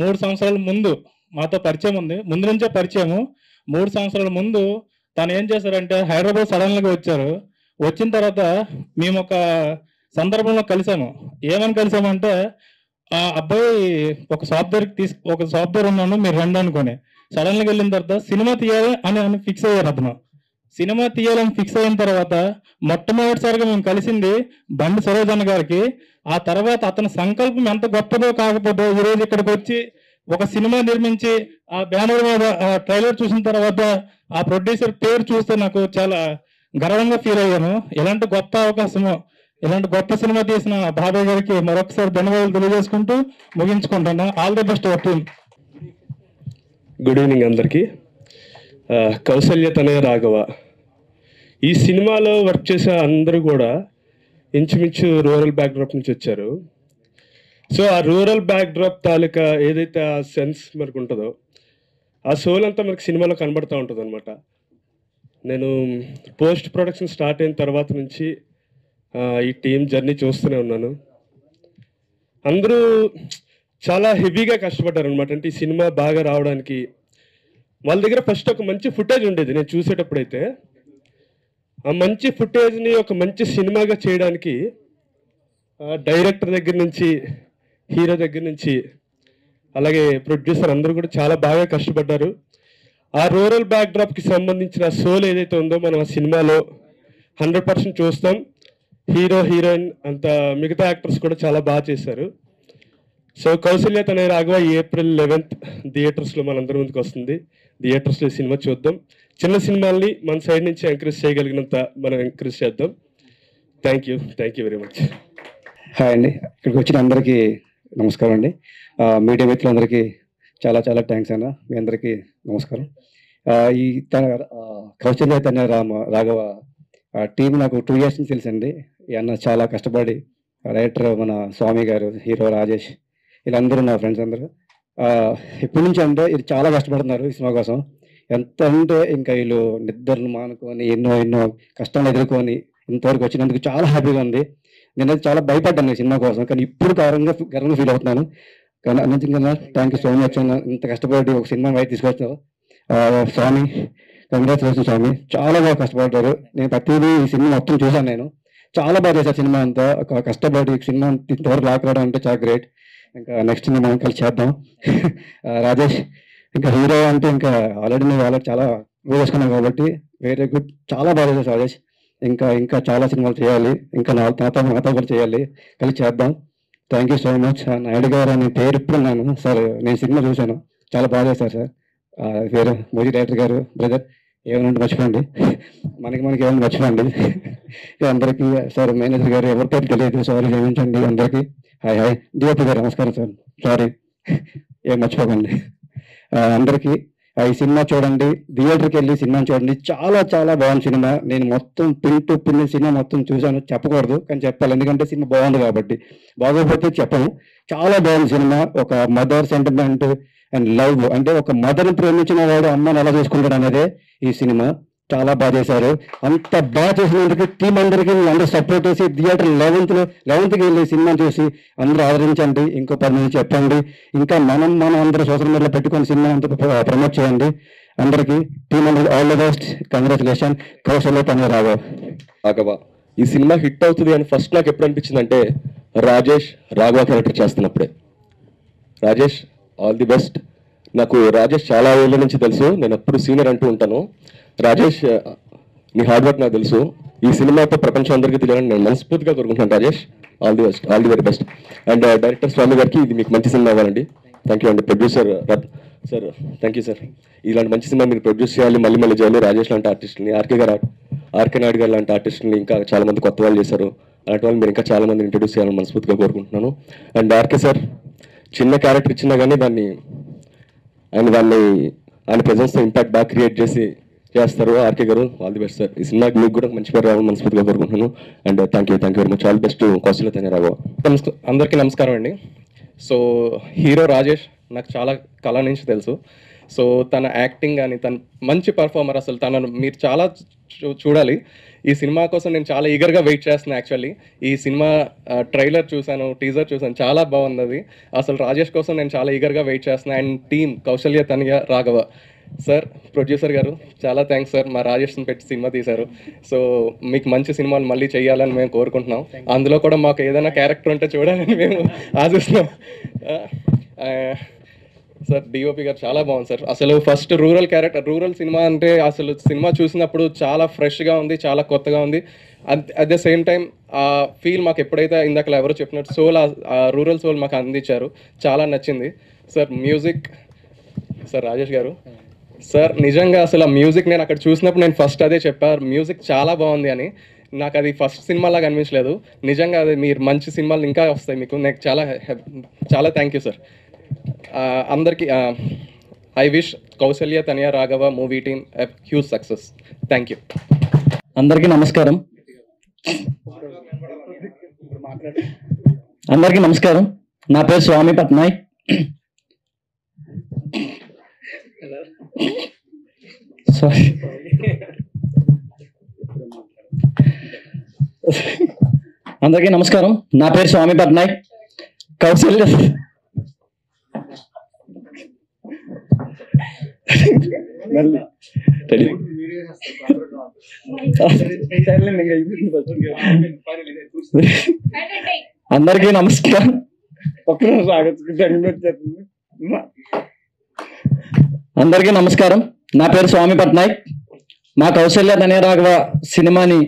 3 సంవత్సరాల ముందు మాతో పరిచయం ఉంది, ముందు నుంచే పరిచయము. 3 సంవత్సరాల ముందు తను ఏం చేశారంటే హైదరాబాద్ సడన్గా వచ్చారు. వచ్చిన తర్వాత మేము ఒక సందర్భంలో కలిసాము. ఏమని కలిసామంటే ఆ అబ్బాయి ఒక సాఫ్ట్వేర్ ఉన్నాను మీరు రండి అనుకోని సడన్గా వెళ్ళిన తర్వాత సినిమా తీయాలి అని ఫిక్స్ అయ్యారు. అతను సినిమా తీయాలని ఫిక్స్ అయిన తర్వాత మొట్టమొదటిసారిగా మేము కలిసింది బండి సరోజన్న గారికి. ఆ తర్వాత అతని సంకల్పం ఎంత గొప్పదో కాకపోతే ఈరోజు ఇక్కడికి వచ్చి ఒక సినిమా నిర్మించి ఆ బ్యానర్ మీద ట్రైలర్ చూసిన తర్వాత ఆ ప్రొడ్యూసర్ పేరు చూస్తే నాకు చాలా గర్వంగా ఫీల్ అయ్యాను. ఇలాంటి గొప్ప అవకాశము, ఇలాంటి గొప్ప సినిమా తీసిన బాబాయ్ గారికి మరొకసారి ధన్యవాదాలు తెలియజేసుకుంటూ ముగించుకుంటున్నాను. All the best team. Good evening అందరికీ. కౌశల్య తనయ రాఘవ ఈ సినిమాలో వర్క్ చేసే అందరూ కూడా ఇంచుమించు రూరల్ బ్యాక్డ్రాప్ నుంచి వచ్చారు. సో ఆ రూరల్ బ్యాక్డ్రాప్ తాలూకా ఏదైతే ఆ సెన్స్ మనకు ఉంటుందో ఆ సోల్ అంతా మనకి సినిమాలో కనబడుతూ ఉంటుంది అనమాట. నేను పోస్ట్ ప్రొడక్షన్ స్టార్ట్ అయిన తర్వాత నుంచి ఈ టీం జర్నీ చూస్తూనే ఉన్నాను. అందరూ చాలా హెవీగా కష్టపడ్డారు అనమాట. అంటే ఈ సినిమా బాగా రావడానికి వాళ్ళ దగ్గర ఫస్ట్ ఒక మంచి ఫుటేజ్ ఉండేది. నేను చూసేటప్పుడైతే ఆ మంచి ఫుటేజ్ని ఒక మంచి సినిమాగా చేయడానికి డైరెక్టర్ దగ్గర నుంచి హీరో దగ్గర నుంచి అలాగే ప్రొడ్యూసర్ అందరూ కూడా చాలా బాగా కష్టపడ్డారు. ఆ రూరల్ బ్యాక్డ్రాప్కి సంబంధించిన సోల్ ఏదైతే ఉందో మనం ఆ సినిమాలో 100% చూస్తాం. హీరో హీరోయిన్ అంత మిగతా యాక్టర్స్ కూడా చాలా బాగా చేశారు. So Kausalya Tanaya Raghava April 11th థియేటర్స్లో మనందరి ముందుకు వస్తుంది. థియేటర్స్లో ఈ సినిమా చూద్దాం. చిన్న సినిమాల్ని మన సైడ్ నుంచి ఎంకరేజ్ చేయగలిగినంత మనం ఎంకరేజ్ చేద్దాం. Thank you very much. Hi అండి, ఇక్కడికి వచ్చిన అందరికీ నమస్కారం అండి. మీడియా మిత్రులందరికీ చాలా చాలా థ్యాంక్స్ అన్న. మీ అందరికీ నమస్కారం. ఈ కౌశల్య తనయ రాఘవ టీం నాకు 2 years నుంచి తెలుసండి. ఈ అన్న చాలా కష్టపడి డైరెక్టర్ మన స్వామి గారు, హీరో రాజేష్, వీళ్ళందరూ నా ఫ్రెండ్స్ అందరూ ఎప్పటి నుంచి అంటే ఇది చాలా కష్టపడుతున్నారు ఈ సినిమా కోసం. ఎంత అంటే ఇంకా వీళ్ళు నిద్రలు మానుకొని ఎన్నో కష్టాలు ఎదుర్కొని ఇంతవరకు వచ్చినందుకు చాలా హ్యాపీగా ఉంది. నేనైతే చాలా భయపడ్డాను ఈ సినిమా కోసం, కానీ ఇప్పుడు గర్వంగా ఫీల్ అవుతున్నాను. కానీ అన్నింటికన్నా థ్యాంక్ యూ సో మచ్ అన్న. ఇంత కష్టపడి ఒక సినిమా బయట తీసుకొచ్చావు స్వామి. కంగ్రాచులేషన్ స్వామి, చాలా బాగా కష్టపడ్డారు. నేను ప్రతిదీ ఈ సినిమా మొత్తం చూశాను. నేను చాలా బాగా చేశాను సినిమా అంతా. కష్టపడి సినిమా ఇంతవరకు రాకరావడం అంటే చాలా గ్రేట్. ఇంకా నెక్స్ట్ మనం కలిసి చేద్దాం. రాజేష్ ఇంకా హీరో అంటే ఇంకా ఆల్రెడీ నేను వాళ్ళకి చాలా ప్రూవ్ చేసుకున్నాను కాబట్టి వెరీ గుడ్, చాలా బాగా చేశారు రాజేష్. ఇంకా చాలా సినిమాలు చేయాలి, ఇంకా నాతో కూడా చేయాలి, కలిసి చేద్దాం. Thank you so much. Naidu గారు అని పేరు ఇప్పుడున్నాను సార్. నేను సినిమా చూశాను, చాలా బాగా చేశారు సార్. వేరే మోదీ డైరెక్టర్ గారు బ్రదర్ ఏమైనా మర్చిపోండి, మనకి ఏమైనా మర్చిపోండి. అందరికీ సార్ మేనేజర్ గారు ఎవరితో తెలియదు, సారీ క్షమించండి అందరికీ. హాయ్ డిఓపి గారు నమస్కారం సార్, సారీ ఏం మర్చిపోకండి. అందరికీ ఈ సినిమా చూడండి, థియేటర్కి వెళ్ళి సినిమా చూడండి. చాలా చాలా బాగుంది సినిమా. నేను మొత్తం పిన్ టు పిన్ సినిమా మొత్తం చూశాను. చెప్పకూడదు కానీ చెప్పాలి, ఎందుకంటే సినిమా బాగుంది కాబట్టి. బాగోకపోతే చెప్పను. చాలా బాగుంది సినిమా. ఒక మదర్ సెంటిమెంట్ అండ్ లవ్, అంటే ఒక మదర్ని ప్రేమించిన వాడు అమ్మని ఎలా చూసుకుంటాడు అనేదే ఈ సినిమా. చాలా బాగా చేశారు. అంత బాగా చేసినందుకు టీం అందరికీ అందరూ సపోర్ట్ చేసి థియేటర్ 11th వెళ్ళి సినిమా చూసి అందరూ ఆదరించండి. ఇంకో 10 మంది చెప్పండి. ఇంకా మనం అందరూ సోషల్ మీడియాలో పెట్టుకొని సినిమా అంతా ప్రమోట్ చేయండి. అందరికీ టీం అందరూ all the best. Congratulation. Kausalya తనే రాఘవ. ఈ సినిమా హిట్ అవుతుంది అని ఫస్ట్ నాకు ఎప్పుడు అనిపించింది అంటే రాజేష్ రాఘవ క్యారెక్టర్ చేస్తున్నప్పుడే. Rajesh all the best. నాకు రాజేష్ చాలా ఏళ్ళ నుంచి తెలుసు, నేను ఎప్పుడు సీనియర్ అంటూ ఉంటాను. రాజేష్ నీ హార్డ్ వర్క్ నాకు తెలుసు. ఈ సినిమాతో ప్రపంచం అందరికీ తెలియాలని నేను మనస్ఫూర్తిగా కోరుకుంటున్నాను. Rajesh all the best, all the very best. And director Swamy గారికి ఇది మీకు మంచి సినిమా అవ్వాలండి. థ్యాంక్ యూ అండి. Producer sir thank you sir. ఇలాంటి మంచి సినిమా మీరు ప్రొడ్యూస్ చేయాలి, మళ్ళీ చేయాలి. రాజేష్ లాంటి ఆర్టిస్టులని, ఆర్కే నాయుడు గారు లాంటి ఆర్టిస్టులని ఇంకా చాలా మంది కొత్త వాళ్ళు చేశారు. అలాంటి వాళ్ళు మీరు ఇంకా చాలా మంది ఇంట్రొడ్యూస్ చేయాలని మనస్ఫూర్తిగా కోరుకుంటున్నాను. అండ్ ఆర్కే సార్ చిన్న క్యారెక్టర్ ఇచ్చినా కానీ ఆయన ప్రెజెన్స్తో ఇంపాక్ట్ బాగా క్రియేట్ చేస్తారు. ఆర్కే గారు ఆల్ ది బెస్ట్ సార్. ఈ సినిమాకి మీకు కూడా మంచి పేరు రావాలని మనస్ఫూర్తిగా కోరుకుంటున్నాను. And thank you very much. All best. Kausalya తనే రాఘవ. అందరికీ నమస్కారం అండి. సో హీరో రాజేష్ నాకు చాలా కళ నుంచి తెలుసు. సో తన యాక్టింగ్ కానీ తన మంచి పర్ఫార్మర్. అసలు తనను మీరు చాలా చూడాలి. ఈ సినిమా కోసం నేను చాలా ఈగర్గా వెయిట్ చేస్తున్నాను. యాక్చువల్లీ ఈ సినిమా ట్రైలర్ చూశాను, టీజర్ చూశాను, చాలా బాగుంది అది. అసలు రాజేష్ కోసం నేను చాలా ఈగర్గా వెయిట్ చేస్తున్నాను. And team Kausalya Tanaya Raghava sir, producer గారు చాలా థ్యాంక్స్ సార్. మా రాజేష్ని పెట్టి సినిమా తీశారు. సో మీకు మంచి సినిమాలు మళ్ళీ చేయాలని మేము కోరుకుంటున్నాం. అందులో కూడా మాకు ఏదైనా క్యారెక్టర్ ఉంటే చూడాలని మేము ఆశిస్తున్నాం. సార్ డిఓపి గారు చాలా బాగుంది సార్. అసలు ఫస్ట్ రూరల్ సినిమా అంటే అసలు సినిమా చూసినప్పుడు చాలా ఫ్రెష్గా ఉంది, చాలా కొత్తగా ఉంది. అట్ ద సేమ్ టైం ఆ ఫీల్ మాకు ఎప్పుడైతే ఇందాక ఎవరో చెప్పినట్టు సోల్, ఆ రూరల్ సోల్ మాకు అందించారు. చాలా నచ్చింది సార్. మ్యూజిక్ సార్ రాజేష్ గారు సార్ నిజంగా అసలు ఆ మ్యూజిక్ నేను అక్కడ చూసినప్పుడు నేను ఫస్ట్ అదే చెప్పాను, మ్యూజిక్ చాలా బాగుంది అని. నాకు అది ఫస్ట్ సినిమాలాగా అనిపించలేదు. నిజంగా అది మీరు మంచి సినిమాలు ఇంకా వస్తాయి మీకు. నాకు చాలా థ్యాంక్ యూ సార్. అందరికీ I wish Kausalya Tanaya Raghava movie team huge success. Thank you. అందరికీ నమస్కారం. నా పేరు స్వామి పట్నాయక్. అందరికీ నమస్కారం. నా పేరు స్వామి పట్నాయక్. కౌశల్య అందరికీ నమస్కారం. అందరికీ నమస్కారం. నా పేరు స్వామి పట్నాయక్. మా కౌశల్య తనయ రాఘవ సినిమాని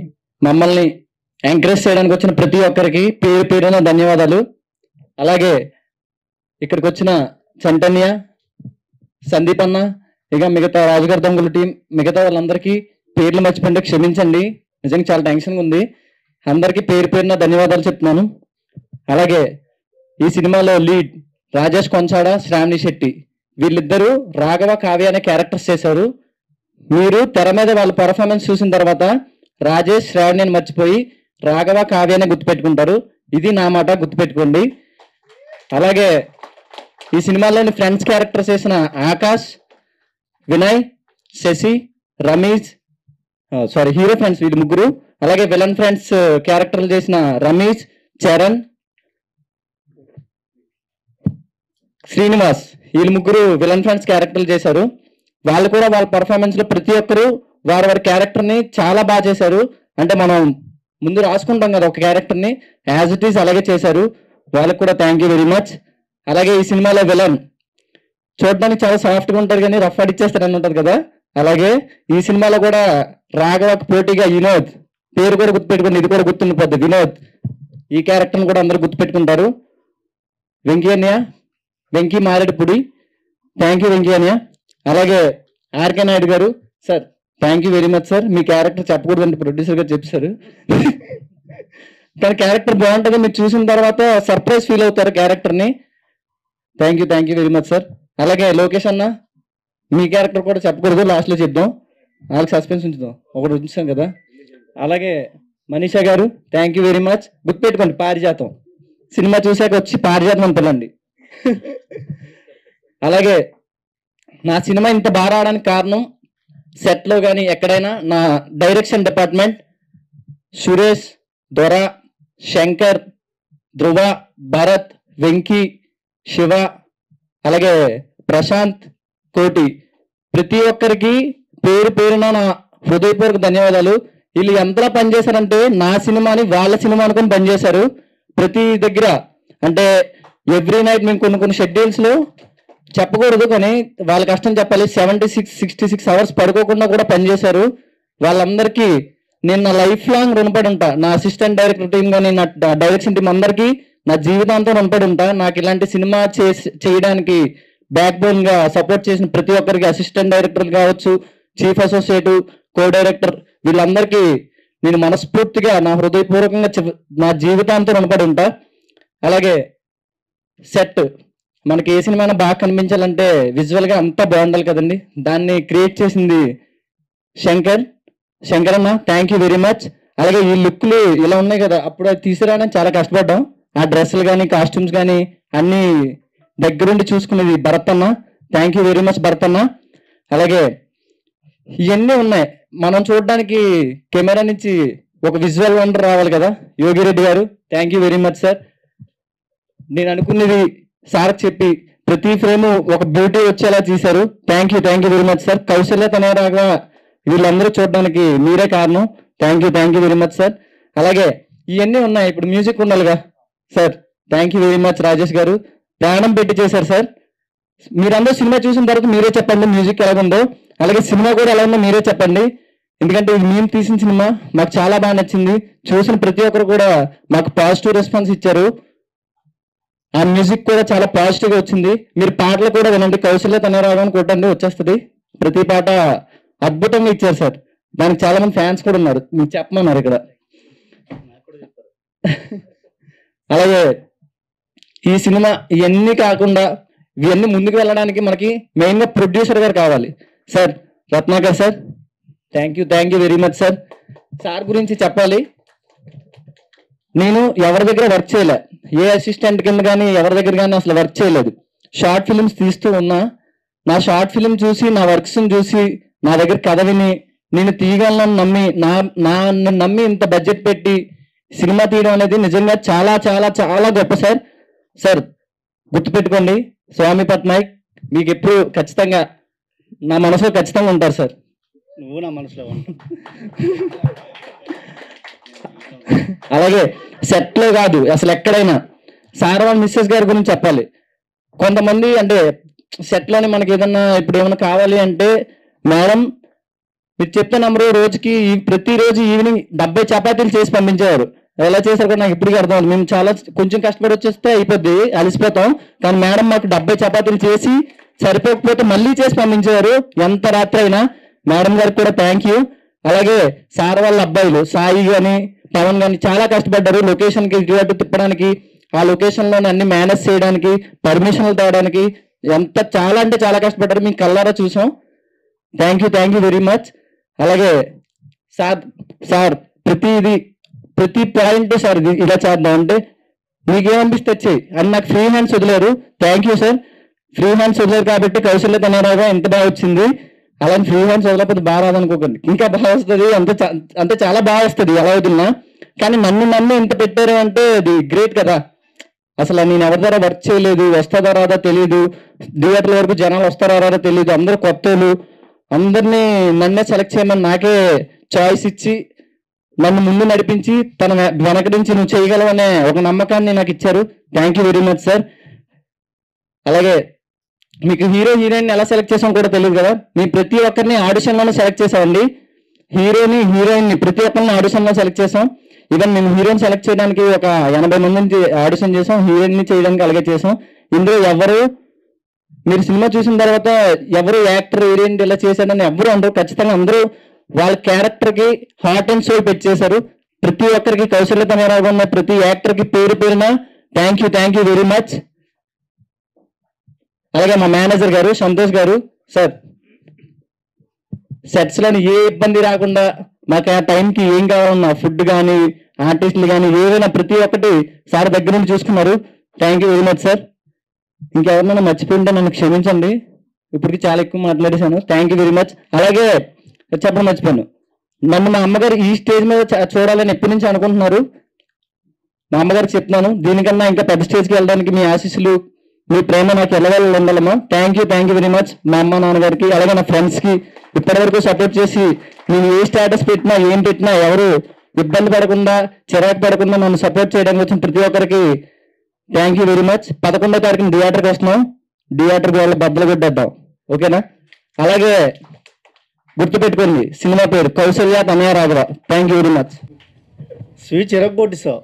మమ్మల్ని ఎంకరేజ్ చేయడానికి వచ్చిన ప్రతి ఒక్కరికి పేరున ధన్యవాదాలు. అలాగే ఇక్కడికి వచ్చిన చంటన్య, సందీప్ అన్న, ఇక మిగతా రాజుగారి దొంగల టీం, మిగతా వాళ్ళందరికీ పేర్లు మర్చిపోయింటే క్షమించండి. నిజంగా చాలా టెన్షన్గా ఉంది. అందరికీ పేరున ధన్యవాదాలు చెప్తున్నాను. అలాగే ఈ సినిమాలో లీడ్ రాజేష్ కొంచాడ, శ్రావణి శెట్టి వీళ్ళిద్దరూ రాఘవ, కావ్య అనే క్యారెక్టర్స్ చేశారు. మీరు తెర మీద వాళ్ళ పర్ఫార్మెన్స్ చూసిన తర్వాత రాజేష్, శ్రావణి అని మర్చిపోయి రాఘవ, కావ్య అనే గుర్తుపెట్టుకుంటారు. ఇది నా మాట, గుర్తుపెట్టుకోండి. అలాగే ఈ సినిమాలోని ఫ్రెండ్స్ క్యారెక్టర్స్ చేసిన ఆకాష్, వినయ్, శశి, రమేష్, హీరో ఫ్రెండ్స్ వీళ్ళు ముగ్గురు. అలాగే విలన్ ఫ్రెండ్స్ క్యారెక్టర్లు చేసిన రమేష్, చరణ్, శ్రీనివాస్ వీళ్ళు ముగ్గురు విలన్ ఫ్రెండ్స్ క్యారెక్టర్లు చేశారు. వాళ్ళు కూడా వాళ్ళ పర్ఫార్మెన్స్ లో ప్రతి ఒక్కరు వారి క్యారెక్టర్ ని చాలా బాగా చేశారు. అంటే మనం ముందు రాసుకుంటాం కదా ఒక క్యారెక్టర్ ని, యాజ్ ఇట్ ఈస్ అలాగే చేశారు. వాళ్ళకి కూడా థ్యాంక్ యూ వెరీ మచ్. అలాగే ఈ సినిమాలో విలన్ చూడడానికి చాలా సాఫ్ట్ గా ఉంటారు కానీ రఫ్ అడిచ్చేస్తారని ఉంటుంది కదా, అలాగే ఈ సినిమాలో కూడా రాఘవకు పోటీగా వినోద్, పేరు కూడా గుర్తుపెట్టుకుని ఇది కూడా గుర్తుండిపోద్ది, వినోద్. ఈ క్యారెక్టర్ని కూడా అందరూ గుర్తుపెట్టుకుంటారు. వెంకీ మారేడుపుడి, థ్యాంక్ యూ వెంకీ అన్నయ్య. అలాగే ఆర్కే నాయుడు గారు sir, thank you very much sir. మీ క్యారెక్టర్ చెప్పకూడదంటే ప్రొడ్యూసర్ గారు చెప్పారు, కానీ క్యారెక్టర్ బాగుంటుంది. మీరు చూసిన తర్వాత సర్ప్రైజ్ ఫీల్ అవుతారు క్యారెక్టర్ని. Thank you very much sir. అలాగే లోకేష్ అన్న, మీ క్యారెక్టర్ కూడా చెప్పకూడదు, లాస్ట్లో చెప్దాం, వాళ్ళకి సస్పెన్స్ ఉంచుదాం, ఒకటి ఉంచాం కదా. అలాగే మనీషా గారు థ్యాంక్ యూ వెరీ మచ్. గుర్తుపెట్టుకోండి, పారిజాతం సినిమా చూశాక వచ్చి పారిజాతం అని పిల్లండి. అలాగే నా సినిమా ఇంత బాగా రావడానికి కారణం సెట్లో కానీ ఎక్కడైనా నా డైరెక్షన్ డిపార్ట్మెంట్ సురేష్, దొర, శంకర్, ధ్రువ, భరత్, వెంకీ, శివ, అలాగే ప్రశాంత్, కోటి, ప్రతి ఒక్కరికి పేరు పేరున నా హృదయపూర్వక ధన్యవాదాలు. వీళ్ళు ఎంతలా పనిచేశారంటే నా సినిమాని వాళ్ళ సినిమా అనుకుని పనిచేశారు. ప్రతి దగ్గర అంటే ఎవ్రీ నైట్ మేము కొన్ని షెడ్యూల్స్లో చెప్పకూడదు కానీ వాళ్ళ కష్టం చెప్పాలి, 66 అవర్స్ పడుకోకుండా కూడా పనిచేశారు. వాళ్ళందరికీ నేను నా లైఫ్ లాంగ్ రుణపడి ఉంటా. నా అసిస్టెంట్ డైరెక్టర్ టీం కానీ నా డైరెక్షన్ టీం అందరికీ నా జీవితాంతం రుణపడి ఉంటా. నాకు ఇలాంటి సినిమా చేయడానికి బ్యాక్ బోన్ గా సపోర్ట్ చేసిన ప్రతి ఒక్కరికి, అసిస్టెంట్ డైరెక్టర్ కావచ్చు, చీఫ్ అసోసియేట్, కో డైరెక్టర్, వీళ్ళందరికీ నేను మనస్ఫూర్తిగా నా హృదయపూర్వకంగా నా జీవితాంతం రుణపడి ఉంటా. అలాగే సెట్ మనకి ఏ సినిమా బాగా కనిపించాలంటే విజువల్ గా అంతా బాగుండాలి కదండి, దాన్ని క్రియేట్ చేసింది శంకర్ అన్న, థ్యాంక్ యూ వెరీ మచ్. అలాగే ఈ లుక్లు ఇలా ఉన్నాయి కదా, అప్పుడు అది తీసుకురావడానికి చాలా కష్టపడ్డాం. ఆ డ్రెస్సులు కానీ కాస్ట్యూమ్స్ కానీ అన్ని దగ్గరుండి చూసుకునేది భరత్ అన్న, thank you very much Bharat అన్న. అలాగే ఇవన్నీ ఉన్నాయి, మనం చూడడానికి కెమెరా నుంచి ఒక విజువల్ వండర్ రావాలి కదా, యోగిరెడ్డి గారు thank you very much sir. నేను అనుకున్నది సార్ చెప్పి ప్రతి ఫ్రేమ్ ఒక బ్యూటీ వచ్చేలా తీశారు, thank you very much sir. Kousalya తనయరాగా వీళ్ళందరూ చూడడానికి మీరే కారణం, thank you very much sir. అలాగే ఇవన్నీ ఉన్నాయి, ఇప్పుడు మ్యూజిక్ ఉండాలిగా sir, thank you very much Rajesh గారు, ప్రాణం పెట్టి చేశారు సార్. మీరందరూ సినిమా చూసిన తర్వాత మీరే చెప్పండి మ్యూజిక్ ఎలా ఉందో, అలాగే సినిమా కూడా ఎలా ఉందో మీరే చెప్పండి. ఎందుకంటే మేము తీసిన సినిమా మాకు చాలా బాగా నచ్చింది, చూసిన ప్రతి ఒక్కరు కూడా మాకు పాజిటివ్ రెస్పాన్స్ ఇచ్చారు. ఆ మ్యూజిక్ కూడా చాలా పాజిటివ్ గా వచ్చింది. మీరు పాటలు కూడా వినండి, కౌశల్య తనరాగం కొట్టండి వచ్చేస్తుంది, ప్రతి పాట అద్భుతంగా ఇచ్చారు సార్. దానికి చాలా మంది ఫ్యాన్స్ కూడా ఉన్నారు, మీకు చెప్పమన్నారు ఇక్కడ. అలాగే ఈ సినిమా ఇవన్నీ కాకుండా ఇవన్నీ ముందుకు వెళ్ళడానికి మనకి మెయిన్ గా ప్రొడ్యూసర్ గారు కావాలి sir, Ratnakar sir, thank you very much sir. Sir గురించి చెప్పాలి, నేను ఎవరి దగ్గర వర్క్ చేయలే, ఏ అసిస్టెంట్ కింద కానీ ఎవరి దగ్గర కానీ అసలు వర్క్ చేయలేదు. షార్ట్ ఫిల్మ్స్ తీస్తూ ఉన్నా, నా షార్ట్ ఫిల్మ్ చూసి నా వర్క్స్ చూసి నా దగ్గర కథ విని నేను తీయగలను నమ్మి నన్ను నమ్మి ఇంత బడ్జెట్ పెట్టి సినిమా తీయడం అనేది నిజంగా చాలా చాలా చాలా గొప్ప సార్. సార్ గుర్తుపెట్టుకోండి, స్వామి పట్నాయక్ మీకు ఎప్పుడు ఖచ్చితంగా నా మనసులో ఖచ్చితంగా ఉంటారు సార్. నువ్వు నా మనసులో అలాగే సెట్లో కాదు అసలు ఎక్కడైనా సార్ వాళ్ళ మిస్సెస్ గారి గురించి చెప్పాలి. కొంతమంది అంటే సెట్లోనే మనకి ఏదన్నా ఇప్పుడు ఏమైనా కావాలి అంటే, మేడం మీరు చెప్తే నమ్మరు, రోజుకి ప్రతిరోజు ఈవినింగ్ 70 చపాతీలు చేసి పంపించేవారు. ఎలా చేశారు కూడా నాకు ఇప్పటికీ అర్థం అవుతుంది. మేము చాలా కొంచెం కష్టపడి వచ్చేస్తే అయిపోద్ది, అలసిపోతాం, కానీ మేడం మాకు 70 చపాతీలు చేసి సరిపోకపోతే మళ్ళీ చేసి పంపించేవారు, ఎంత రాత్రి అయినా. మేడం గారికి కూడా థ్యాంక్ యూ. అలాగే సార్ వాళ్ళ అబ్బాయిలు సాయి కానీ పవన్ కానీ చాలా కష్టపడ్డారు లొకేషన్కి ఇటు అటు తిప్పడానికి, ఆ లొకేషన్లోనే అన్ని మేనేజ్ చేయడానికి, పర్మిషన్లు తేవడానికి, ఎంత చాలా అంటే చాలా కష్టపడ్డారు, మీకు కళ్ళారా చూసాం. Thank you very much. అలాగే సార్ ప్రతి పాయింట్ సార్ ఇలా చేద్దాం అంటే మీకేమనిపిస్తే వచ్చాయి అని నాకు ఫ్రీ హ్యాండ్స్ వదిలేరు, thank you sir. Free hands వదిలేరు కాబట్టి కౌశల్య తనరాగా ఎంత బాగా వచ్చింది. అలాంటి ఫ్రీ హ్యాండ్స్ వదలకపోతే బాగా రాదనుకోకండి, ఇంకా బాగా వస్తుంది, అంతే చాలా బాగా వస్తుంది ఎలా వదిలినా. కానీ నన్ను ఎంత పెట్టారు అంటే అది గ్రేట్ కదా. అసలు నేను ఎవరి ద్వారా వర్క్ చేయలేదు, వస్తుందా రాదా తెలియదు, థియేటర్ల వరకు జనాలు వస్తారా రాదా తెలియదు, అందరూ కొత్తలు, అందరినీ నన్నే సెలెక్ట్ చేయమని నాకే చాయిస్ ఇచ్చి నన్ను ముందు నడిపించి తన వెనక నుంచి నువ్వు చేయగలవనే ఒక నమ్మకాన్ని నాకు ఇచ్చారు, thank you very much sir. అలాగే మీకు హీరో హీరోయిన్ ఎలా సెలెక్ట్ చేసాం కూడా తెలియదు కదా, మేము ప్రతి ఒక్కరిని ఆడిషన్లోనే సెలెక్ట్ చేసామండి. హీరోని హీరోయిన్ని ప్రతి ఒక్కరిని ఆడిషన్లో సెలెక్ట్ చేసాం. ఈవెన్ మేము హీరోయిన్ సెలెక్ట్ చేయడానికి ఒక 80 మంది ఆడిషన్ చేసాం, హీరోయిన్ చేయడానికి అలాగే చేసాం. ఇందులో ఎవరు మీరు సినిమా చూసిన తర్వాత ఎవరు యాక్టర్ హీరోయిన్ ఇలా చేశాడని ఎవరు అందరూ ఖచ్చితంగా అందరూ వాళ్ళ క్యారెక్టర్కి హార్ట్ అండ్ సోల్ పెట్టేశారు. ప్రతి ఒక్కరికి కౌశల్య తనరాగా ఉన్న ప్రతి యాక్టర్కి పేరున థ్యాంక్ యూ వెరీ మచ్. అలాగే మా మేనేజర్ గారు సంతోష్ గారు, సార్ సెట్స్లోని ఏ ఇబ్బంది రాకుండా మాకు ఆ టైంకి ఏం కావాలన్నా ఫుడ్ కానీ ఆర్టిస్టులు కానీ ఏదైనా ప్రతి ఒక్కటి సార్ దగ్గర నుండి చూసుకున్నారు. Thank you very much sir. ఇంకెవరినైనా మర్చిపోయింటే నన్ను క్షమించండి, ఇప్పటికి చాలా ఎక్కువ మాట్లాడేశాను. Thank you very much. అలాగే చెప్పడం మర్చిపోయాను, నన్ను మా అమ్మగారు ఈ స్టేజ్ మీద చూడాలని ఎప్పటి నుంచి అనుకుంటున్నారు. మా అమ్మగారికి చెప్తున్నాను, దీనికన్నా ఇంకా పెద్ద స్టేజ్కి వెళ్ళడానికి మీ ఆశీస్సులు మీ ప్రేమ నాకు ఎల్లవేళ ఉండాలమ్మా. థ్యాంక్ యూ వెరీ మచ్ మా అమ్మ నాన్నగారికి, అలాగే నా ఫ్రెండ్స్కి ఇప్పటివరకు సపోర్ట్ చేసి నేను ఏ స్టేటస్ పెట్టినా ఏం పెట్టినా ఎవరు ఇబ్బంది పడకుండా చిరాకు పడకుండా నన్ను సపోర్ట్ చేయడానికి వచ్చిన ప్రతి ఒక్కరికి థ్యాంక్ యూ వెరీ మచ్. 11వ తారీఖున థియేటర్కి వస్తున్నాం, థియేటర్కి వాళ్ళ బద్దలు కొట్టేద్దాం, ఓకేనా? అలాగే గుర్తుపెట్టుకోండి, సినిమా పేరు Kousalya Tanaya Raghava. Thank you very much. స్వీచ్ ఎరగొట్టి సార్,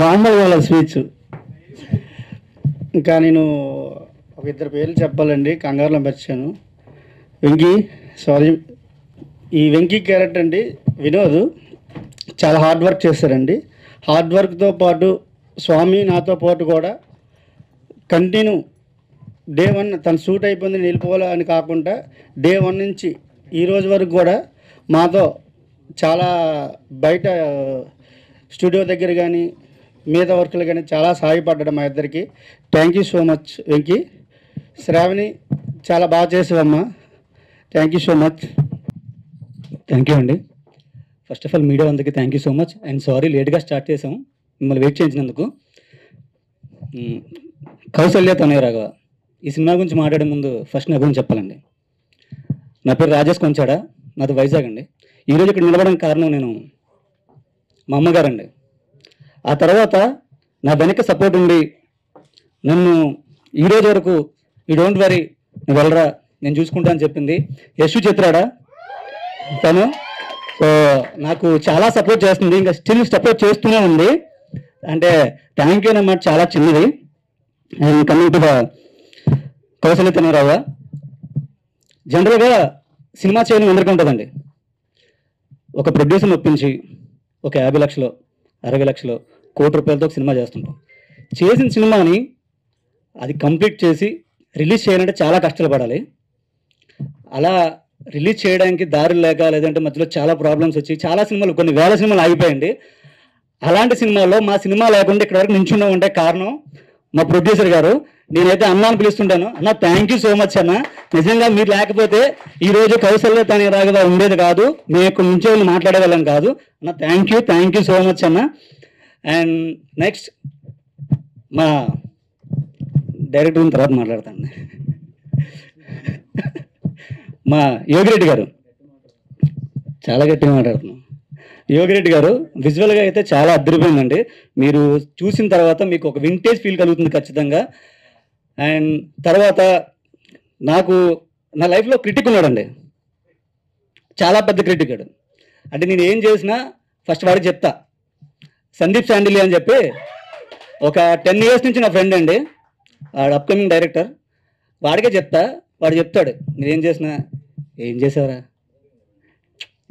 మామూలు వాళ్ళ స్వీచ్. ఇంకా నేను ఒక ఇద్దరు పేర్లు చెప్పాలండి, కంగారులో మర్చాను. వెంకీ, సారీ, ఈ వెంకీ క్యారెక్టర్ అండి వినోద్ చాలా హార్డ్ వర్క్ చేశారండి. హార్డ్ వర్క్తో పాటు స్వామి నాతో పాటు కూడా కంటిన్యూ డే 1 తను షూట్ అయిపోయింది వెళ్ళిపోవాలి అని కాకుండా డే 1 నుంచి ఈ రోజు వరకు కూడా మాతో చాలా బయట స్టూడియో దగ్గర కానీ మిగతా వర్కులు కానీ చాలా సహాయపడ్డాడు మా ఇద్దరికి. Thank you so much Venky. Sravani చాలా బాగా చేసావమ్మా, thank you so much. Thank you అండి. ఫస్ట్ ఆఫ్ ఆల్ మీడియా అందరికీ thank you so much and sorry లేట్గా స్టార్ట్ చేసాం, మిమ్మల్ని వెయిట్ చేయించినందుకు. కౌశల్య తనయ రాఘవ ఈ సినిమా గురించి మాట్లాడే ముందు ఫస్ట్ నా గురించి చెప్పాలండి. నా పేరు రాజేష్ కొంచాడా, నాది వైజాగ్ అండి. ఈరోజు ఇక్కడ నిలబడడానికి కారణం నేను మా అమ్మగారండి. ఆ తర్వాత నా వెనక సపోర్ట్ ఉండి నన్ను ఈరోజు వరకు యూ డోంట్ వరీ నువ్వు వెళ్ళరా నేను చూసుకుంటా అని చెప్పింది యశు చిత్రాడా తను. సో నాకు చాలా సపోర్ట్ చేస్తుంది, ఇంకా స్టిల్ సపోర్ట్ చేస్తూనే ఉంది. అంటే థ్యాంక్ యూ అన్నమాట, చాలా చిన్నది. And coming to the Kausalya Tanaya Raghava, జనరల్గా సినిమా చేయడం అందరికీ ఉంటుందండి. ఒక ప్రొడ్యూసర్ని ఒప్పించి ఒక 50 లక్షలు 60 లక్షలు ₹1,00,00,000 ఒక సినిమా చేస్తుంటాం. చేసిన సినిమాని అది కంప్లీట్ చేసి రిలీజ్ చేయాలంటే చాలా కష్టాలు పడాలి. అలా రిలీజ్ చేయడానికి దారులు లేక లేదంటే మధ్యలో చాలా ప్రాబ్లమ్స్ వచ్చి చాలా సినిమాలు కొన్ని వేల సినిమాలు ఆగిపోయండి. అలాంటి సినిమాల్లో మా సినిమా లేకుండా ఇక్కడ వరకు నించున్నాం అంటే కారణం మా ప్రొడ్యూసర్ గారు. నేనైతే అన్న అని పిలుస్తుంటాను, అన్న థ్యాంక్ యూ సో మచ్ అన్న. నిజంగా మీరు లేకపోతే ఈరోజు కౌశల్య తనయ రాఘవ ఉండేది కాదు, మేము ఇక్కడ నుంచి వెళ్ళి మాట్లాడే వాళ్ళం కాదు అన్న. థ్యాంక్ యూ సో మచ్ అన్న. అండ్ నెక్స్ట్ మా డైరెక్టర్ తర్వాత మాట్లాడతాను. మా యోగిరెడ్డి గారు, చాలా గట్టిగా మాట్లాడుతున్నాం. యోగిరెడ్డి గారు విజువల్గా అయితే చాలా అద్దరిపోయిందండి. మీరు చూసిన తర్వాత మీకు ఒక వింటేజ్ ఫీల్ కలుగుతుంది ఖచ్చితంగా. అండ్ తర్వాత నాకు నా లైఫ్లో క్రిటిక్ ఉన్నాడండి, చాలా పెద్ద క్రిటిక్. అంటే నేను ఏం చేసినా ఫస్ట్ వాడికి చెప్తా. సందీప్ శాండిలి అని చెప్పి ఒక 10 years నుంచి నా ఫ్రెండ్ అండి, వాడు అప్కమింగ్ డైరెక్టర్. వాడికే చెప్తా, వాడు చెప్తాడు నేనేం చేసినా ఏం చేసావురా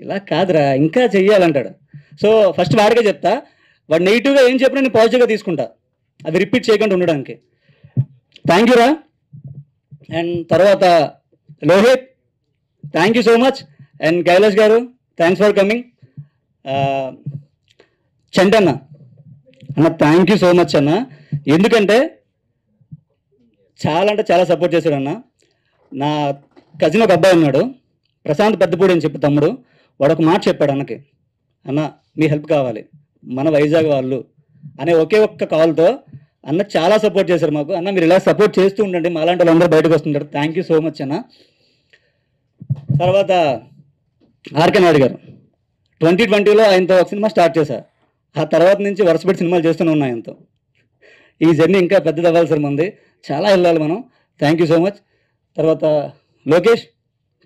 ఇలా కాదురా ఇంకా చెయ్యాలంటాడు. సో ఫస్ట్ వాడికే చెప్తా, వాడు నెగిటివ్గా ఏం చెప్పినా నేను పాజిటివ్గా తీసుకుంటా, అది రిపీట్ చేయకుండా ఉండడానికి. థ్యాంక్ యూ రా. అండ్ తర్వాత Lohith, thank you so much. And Kailash garu, thanks for coming. చంటన్న అన్న, థ్యాంక్ యూ సో మచ్ అన్న. ఎందుకంటే చాలా అంటే చాలా సపోర్ట్ చేశాడు అన్న. నా కజిన్ ఒక అబ్బాయి ఉన్నాడు, ప్రశాంత్ పెద్దపూడి అని చెప్పి తమ్ముడు, వాడు ఒక మాట చెప్పాడు అన్నకి, అన్న మీ హెల్ప్ కావాలి మన వైజాగ్ వాళ్ళు అనే ఒకే ఒక్క కాల్తో అన్న చాలా సపోర్ట్ చేశారు మాకు. అన్న మీరు ఇలా సపోర్ట్ చేస్తూ ఉండండి, మా అలాంటి వాళ్ళందరూ బయటకు వస్తుంటారు. థ్యాంక్ యూ సో మచ్ అన్న. తర్వాత ఆర్కే నాయుడు గారు, 2020లో ఆయనతో ఒక సినిమా స్టార్ట్ చేశారు. ఆ తర్వాత నుంచి వరుసపెట్టి సినిమాలు చేస్తూనే ఉన్నాయి ఆయనతో. ఈ జర్నీ ఇంకా పెద్దది అవ్వాలి సార్, మంది చాలా వెళ్ళాలి మనం. Thank you so much. తర్వాత Lokesh,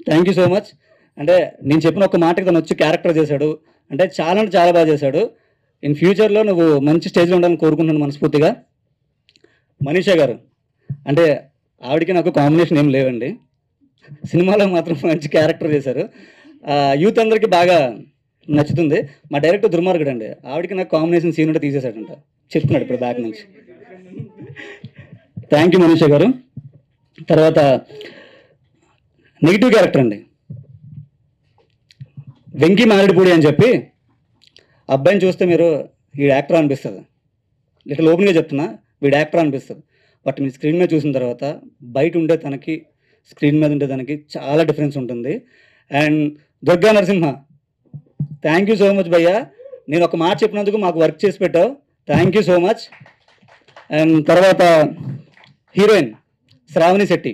thank you so much. అంటే నేను చెప్పిన ఒక మాటకి తను వచ్చి క్యారెక్టర్ చేశాడు, అంటే చాలా బాగా చేశాడు. ఇన్ ఫ్యూచర్లో నువ్వు మంచి స్టేజ్లో ఉండాలని కోరుకుంటున్నాను మనస్ఫూర్తిగా. మనీషా గారు, అంటే ఆవిడకి నాకు కాంబినేషన్ ఏం లేవండి, సినిమాలో మాత్రం మంచి క్యారెక్టర్ చేశారు, యూత్ అందరికీ బాగా నచ్చుతుంది. మా డైరెక్టర్ దుర్మార్గుడు అండి, ఆవిడకి నాకు కాంబినేషన్ సీన్ ఉంటే తీసేశాడంట, చెప్తున్నాడు ఇప్పుడు బ్యాక్ నుంచి. థ్యాంక్ యూ మనీషా గారు. తర్వాత నెగిటివ్ క్యారెక్టర్ అండి. వెంకీ మారేడుపూడి అని చెప్పి అబ్బాయిని చూస్తే మీరు వీడు యాక్టర్ అనిపిస్తుంది. లిటిల్ ఓపెన్గా చెప్తున్నా, వీడు యాక్టర్ అనిపిస్తుంది. బట్ మీరు స్క్రీన్ మీద చూసిన తర్వాత బయట ఉండే తనకి స్క్రీన్ మీద ఉండే దానికి చాలా డిఫరెన్స్ ఉంటుంది. And Durga Narasimha, thank you so much భయ్యా. నేను ఒక మాట చెప్పినందుకు మాకు వర్క్ చేసి పెట్టావు, thank you so much. And తర్వాత హీరోయిన్ శ్రావణి శెట్టి,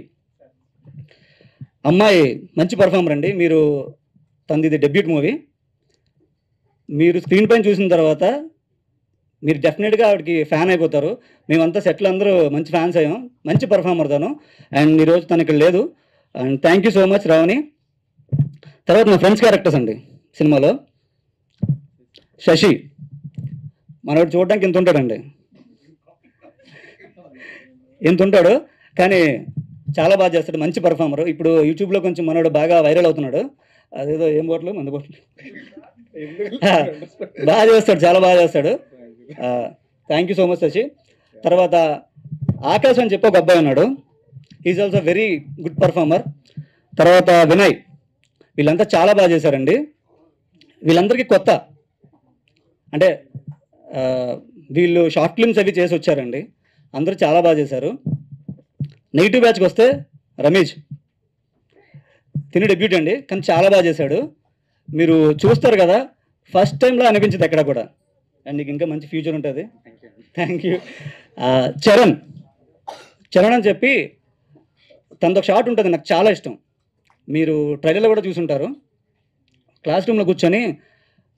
అమ్మాయి మంచి పర్ఫార్మర్ అండి. మీరు తనది ఇది డెబ్యూట్ మూవీ. మీరు స్క్రీన్ పైన చూసిన తర్వాత మీరు డెఫినెట్గా ఆవిడకి ఫ్యాన్ అయిపోతారు. మేమంతా సెట్లు అందరూ మంచి ఫ్యాన్స్ అయ్యాం. మంచి పర్ఫార్మర్ తను. అండ్ ఈరోజు తను ఇక్కడ లేదు. And thank you so much Ravani. తర్వాత నా ఫ్రెండ్స్ క్యారెక్టర్స్ అండి సినిమాలో. శశి మనోడు చూడడానికి ఎంత ఉంటాడండి, ఎంత ఉంటాడు, కానీ చాలా బాగా చేస్తాడు. మంచి పర్ఫార్మర్. ఇప్పుడు యూట్యూబ్లో కొంచెం మనోడు బాగా వైరల్ అవుతున్నాడు. అదేదో ఏం బోట్లు మందు బోట్లు బాగా చేస్తాడు, చాలా బాగా చేస్తాడు. Thank you so much Sashi. తర్వాత ఆకాశ్ అని చెప్పి ఒక అబ్బాయి ఉన్నాడు. Is also very good performer. తర్వాత వినయ్, వీళ్ళంతా చాలా బాగా చేశారండి. వీళ్ళందరికీ కొత్త, అంటే వీళ్ళు షార్ట్ ఫిల్మ్స్ అవి చేసి వచ్చారండి. అందరూ చాలా బాగా చేశారు. నెగిటివ్ బ్యాచ్కి వస్తే రమేష్, తిని డెబ్యూట్ అండి, కానీ చాలా బాగా చేశాడు. మీరు చూస్తారు కదా, ఫస్ట్ టైంలో అనిపించింది ఎక్కడ కూడా. అండ్ నీకు ఇంకా మంచి ఫ్యూచర్ ఉంటుంది. Thank you. చరణ్ అని చెప్పి తనతో ఒక షాట్ ఉంటుంది, నాకు చాలా ఇష్టం. మీరు ట్రైలర్లో కూడా చూసుంటారు. క్లాస్ రూమ్లో కూర్చొని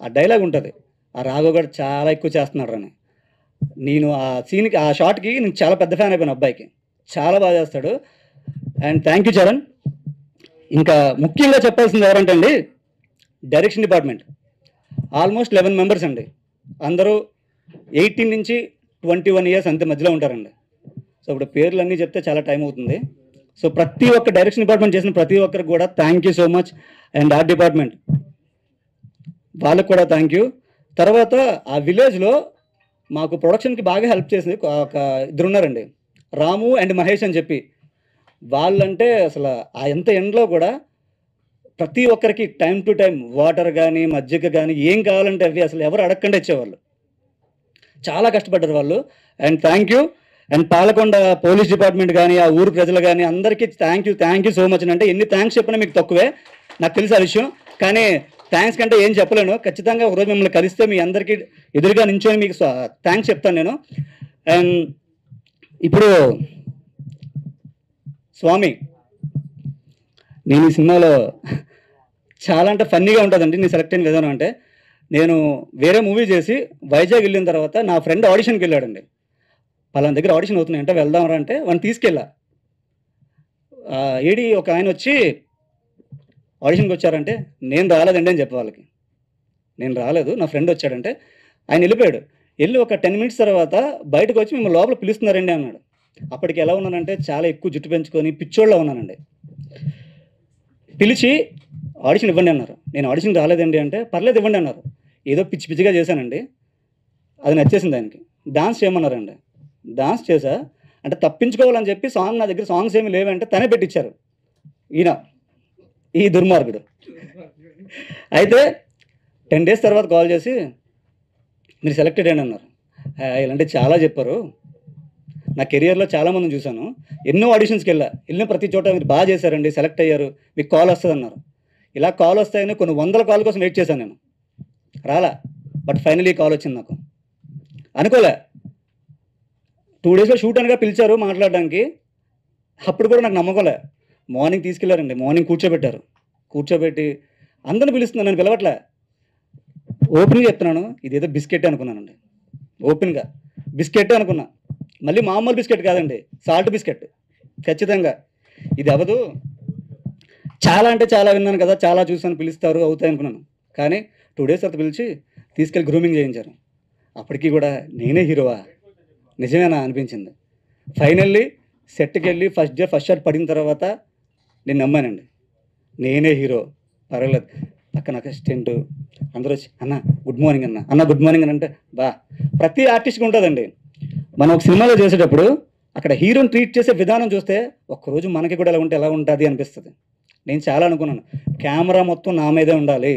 ఆ డైలాగ్ ఉంటుంది, ఆ రాఘవ్ గారు చాలా ఎక్కువ చేస్తున్నాడు అని. నేను ఆ సీన్కి, ఆ షాట్కి నేను చాలా పెద్ద ఫ్యాన్ అయిపోయాను. అబ్బాయికి చాలా బాగా చేస్తాడు. And thank you Charan. ఇంకా ముఖ్యంగా చెప్పాల్సింది ఎవరంటే అండి, డైరెక్షన్ డిపార్ట్మెంట్. ఆల్మోస్ట్ 11 మెంబర్స్ అండి. అందరూ 18 నుంచి 21 ఇయర్స్ అంతే మధ్యలో ఉంటారండి. సో ఇప్పుడు పేర్లు అన్నీ చెప్తే చాలా టైం అవుతుంది. సో ప్రతి ఒక్క డైరెక్షన్ డిపార్ట్మెంట్ చేసిన ప్రతి ఒక్కరికి కూడా thank you so much. And art department వాళ్ళకు కూడా థ్యాంక్ యూ. తర్వాత ఆ విలేజ్లో మాకు ప్రొడక్షన్కి బాగా హెల్ప్ చేసింది ఒక ఇద్దరు ఉన్నారండి, రాము అండ్ మహేష్ అని చెప్పి. వాళ్ళంటే అసలు ఆ ఎంత ఎండ్లో కూడా ప్రతి ఒక్కరికి టైం టు టైం వాటర్ కానీ మజ్జిగ కానీ ఏం కావాలంటే అవి అసలు ఎవరు అడగకుండా ఇచ్చేవాళ్ళు. చాలా కష్టపడ్డారు వాళ్ళు. And thank you. And Palakonda police department కానీ ఆ ఊరు ప్రజలు కానీ అందరికీ థ్యాంక్ యూ సో మచ్. అంటే ఎన్ని థ్యాంక్స్ చెప్పినా మీకు తక్కువే, నాకు తెలిసి ఆ విషయం. కానీ థ్యాంక్స్ కంటే ఏం చెప్పలేను. ఖచ్చితంగా ఒకరోజు మిమ్మల్ని కలిస్తే మీ అందరికీ ఎదురుగా నించొని మీకు థ్యాంక్స్ చెప్తాను నేను. అండ్ ఇప్పుడు స్వామి, నేను ఈ సినిమాలో చాలా అంటే ఫన్నీగా ఉంటుందండి. నేను సెలెక్ట్ అయిన విధానం అంటే, నేను వేరే మూవీ చేసి వైజాగ్ వెళ్ళిన తర్వాత నా ఫ్రెండ్ ఆడిషన్కి వెళ్ళాడండి. పలానా దగ్గర ఆడిషన్ అవుతున్నాయి అంటే వెళ్దామరా అంటే వాడిని తీసుకెళ్ళా. ఏడి ఒక ఆయన వచ్చి ఆడిషన్కి వచ్చారంటే నేను రాలేదండి అని చెప్పే వాళ్ళకి. నేను రాలేదు, నా ఫ్రెండ్ వచ్చాడంటే ఆయన వెళ్ళిపోయాడు. వెళ్ళి ఒక 10 మినిట్స్ తర్వాత బయటకు వచ్చి మిమ్మల్ని లోపల పిలుస్తున్నారండి అన్నాడు. అప్పటికి ఎలా ఉన్నానంటే చాలా ఎక్కువ జుట్టు పెంచుకొని పిచ్చోళ్ళ ఉన్నానండి. పిలిచి ఆడిషన్ ఇవ్వండి అన్నారు. నేను ఆడిషన్ రాలేదండి అంటే పర్లేదు ఇవ్వండి అన్నారు. ఏదో పిచ్చి పిచ్చిగా చేశానండి, అది నచ్చేసింది ఆయనకి. డాన్స్ చేయమన్నారండి, డాన్స్ చేశా. అంటే తప్పించుకోవాలని చెప్పి నా దగ్గర సాంగ్స్ ఏమి లేవంటే తనే పెట్టించారు ఈయన, ఈ దుర్మార్గుడు. అయితే 10 డేస్ తర్వాత కాల్ చేసి మీరు సెలెక్టెడ్ అని అన్నారు. ఇలాంటి చాలా చెప్పారు. నా కెరియర్లో చాలామందిని చూశాను, ఎన్నో ఆడిషన్స్కి వెళ్ళిన ప్రతి చోట మీరు బాగా చేశారండి, సెలెక్ట్ అయ్యారు, మీకు కాల్ వస్తుంది అన్నారు. ఇలా కాల్ వస్తాయని కొన్ని 100 కాల్ కోసం వెయిట్ చేశాను నేను, రాలా. బట్ ఫైనలీ కాల్ వచ్చింది నాకు. అనుకోలే, 2 డేస్లో షూట్ అనగా పిలిచారు మాట్లాడడానికి. అప్పుడు కూడా నాకు నమ్మకంలే. మార్నింగ్ తీసుకెళ్లారండి, మార్నింగ్ కూర్చోబెట్టి అందరిని పిలుస్తున్నాను, నేను పిలవట్లే. ఓపెన్గా చెప్తున్నాను, ఇదేదో బిస్కెట్ అనుకున్నానండి. ఓపెన్గా బిస్కెట్ అనుకున్నా. మళ్ళీ మామూలు బిస్కెట్ కాదండి, సాల్ట్ బిస్కెట్. ఖచ్చితంగా ఇది అవ్వదు. చాలా అంటే చాలా విన్నాను కదా, చాలా చూసాను, పిలుస్తారు అవుతాయి అనుకున్నాను. కానీ 2 డేస్ తర్వాత పిలిచి తీసుకెళ్ళి గ్రూమింగ్ చేయించారు. అప్పటికి కూడా నేనే హీరోవా, నిజమేనా అనిపించింది. ఫైనల్లీ సెట్కి వెళ్ళి ఫస్ట్ షాట్ పడిన తర్వాత నేను నమ్మానండి, నేనే హీరో, పర్వాలేదు. పక్కన అసిస్టెంట్ అందరూ వచ్చి అన్న గుడ్ మార్నింగ్ అన్న గుడ్ మార్నింగ్ అని అంటే ప్రతి ఆర్టిస్ట్కి ఉంటుందండి. మనం ఒక సినిమాలో చేసేటప్పుడు అక్కడ హీరోని ట్రీట్ చేసే విధానం చూస్తే ఒక్కరోజు మనకి కూడా ఎలా ఉంటే ఎలా ఉంటుంది అనిపిస్తుంది. నేను చాలా అనుకున్నాను, కెమెరా మొత్తం నా మీదే ఉండాలి,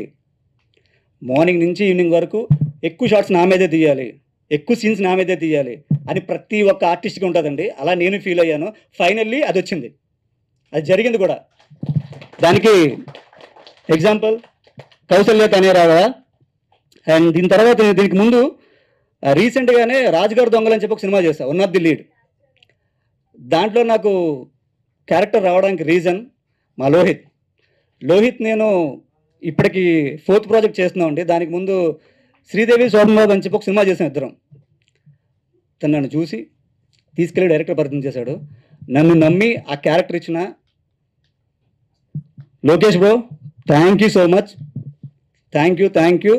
మార్నింగ్ నుంచి ఈవినింగ్ వరకు ఎక్కువ షాట్స్ నా మీదే తీయాలి, ఎక్కువ సీన్స్ నా మీదే తీయాలి అని ప్రతి ఒక్క ఆర్టిస్ట్కి ఉంటుందండి. అలా నేను ఫీల్ అయ్యాను. ఫైనల్లీ అది వచ్చింది, అది జరిగింది కూడా. దానికి ఎగ్జాంపుల్ కౌశల్య తనే రాగా. అండ్ దీని తర్వాత దీనికి ముందు రీసెంట్గానే రాజుగారు దొంగలు అని చెప్పి ఒక సినిమా చేశా, వన్ ఆఫ్ ది లీడ్. దాంట్లో నాకు క్యారెక్టర్ రావడానికి రీజన్ మా లోహిత్ నేను ఇప్పటికి 4th ప్రాజెక్ట్ చేస్తున్నామండి. దానికి ముందు శ్రీదేవి శోభన్బాబు అని చెప్పి ఒక సినిమా చేసాం ఇద్దరం. తను నన్ను చూసి తీసుకెళ్ళి డైరెక్టర్ పరిచయం చేశాడు. నన్ను నమ్మి ఆ క్యారెక్టర్ ఇచ్చిన Lokesh bro, thank you so much. Thank you.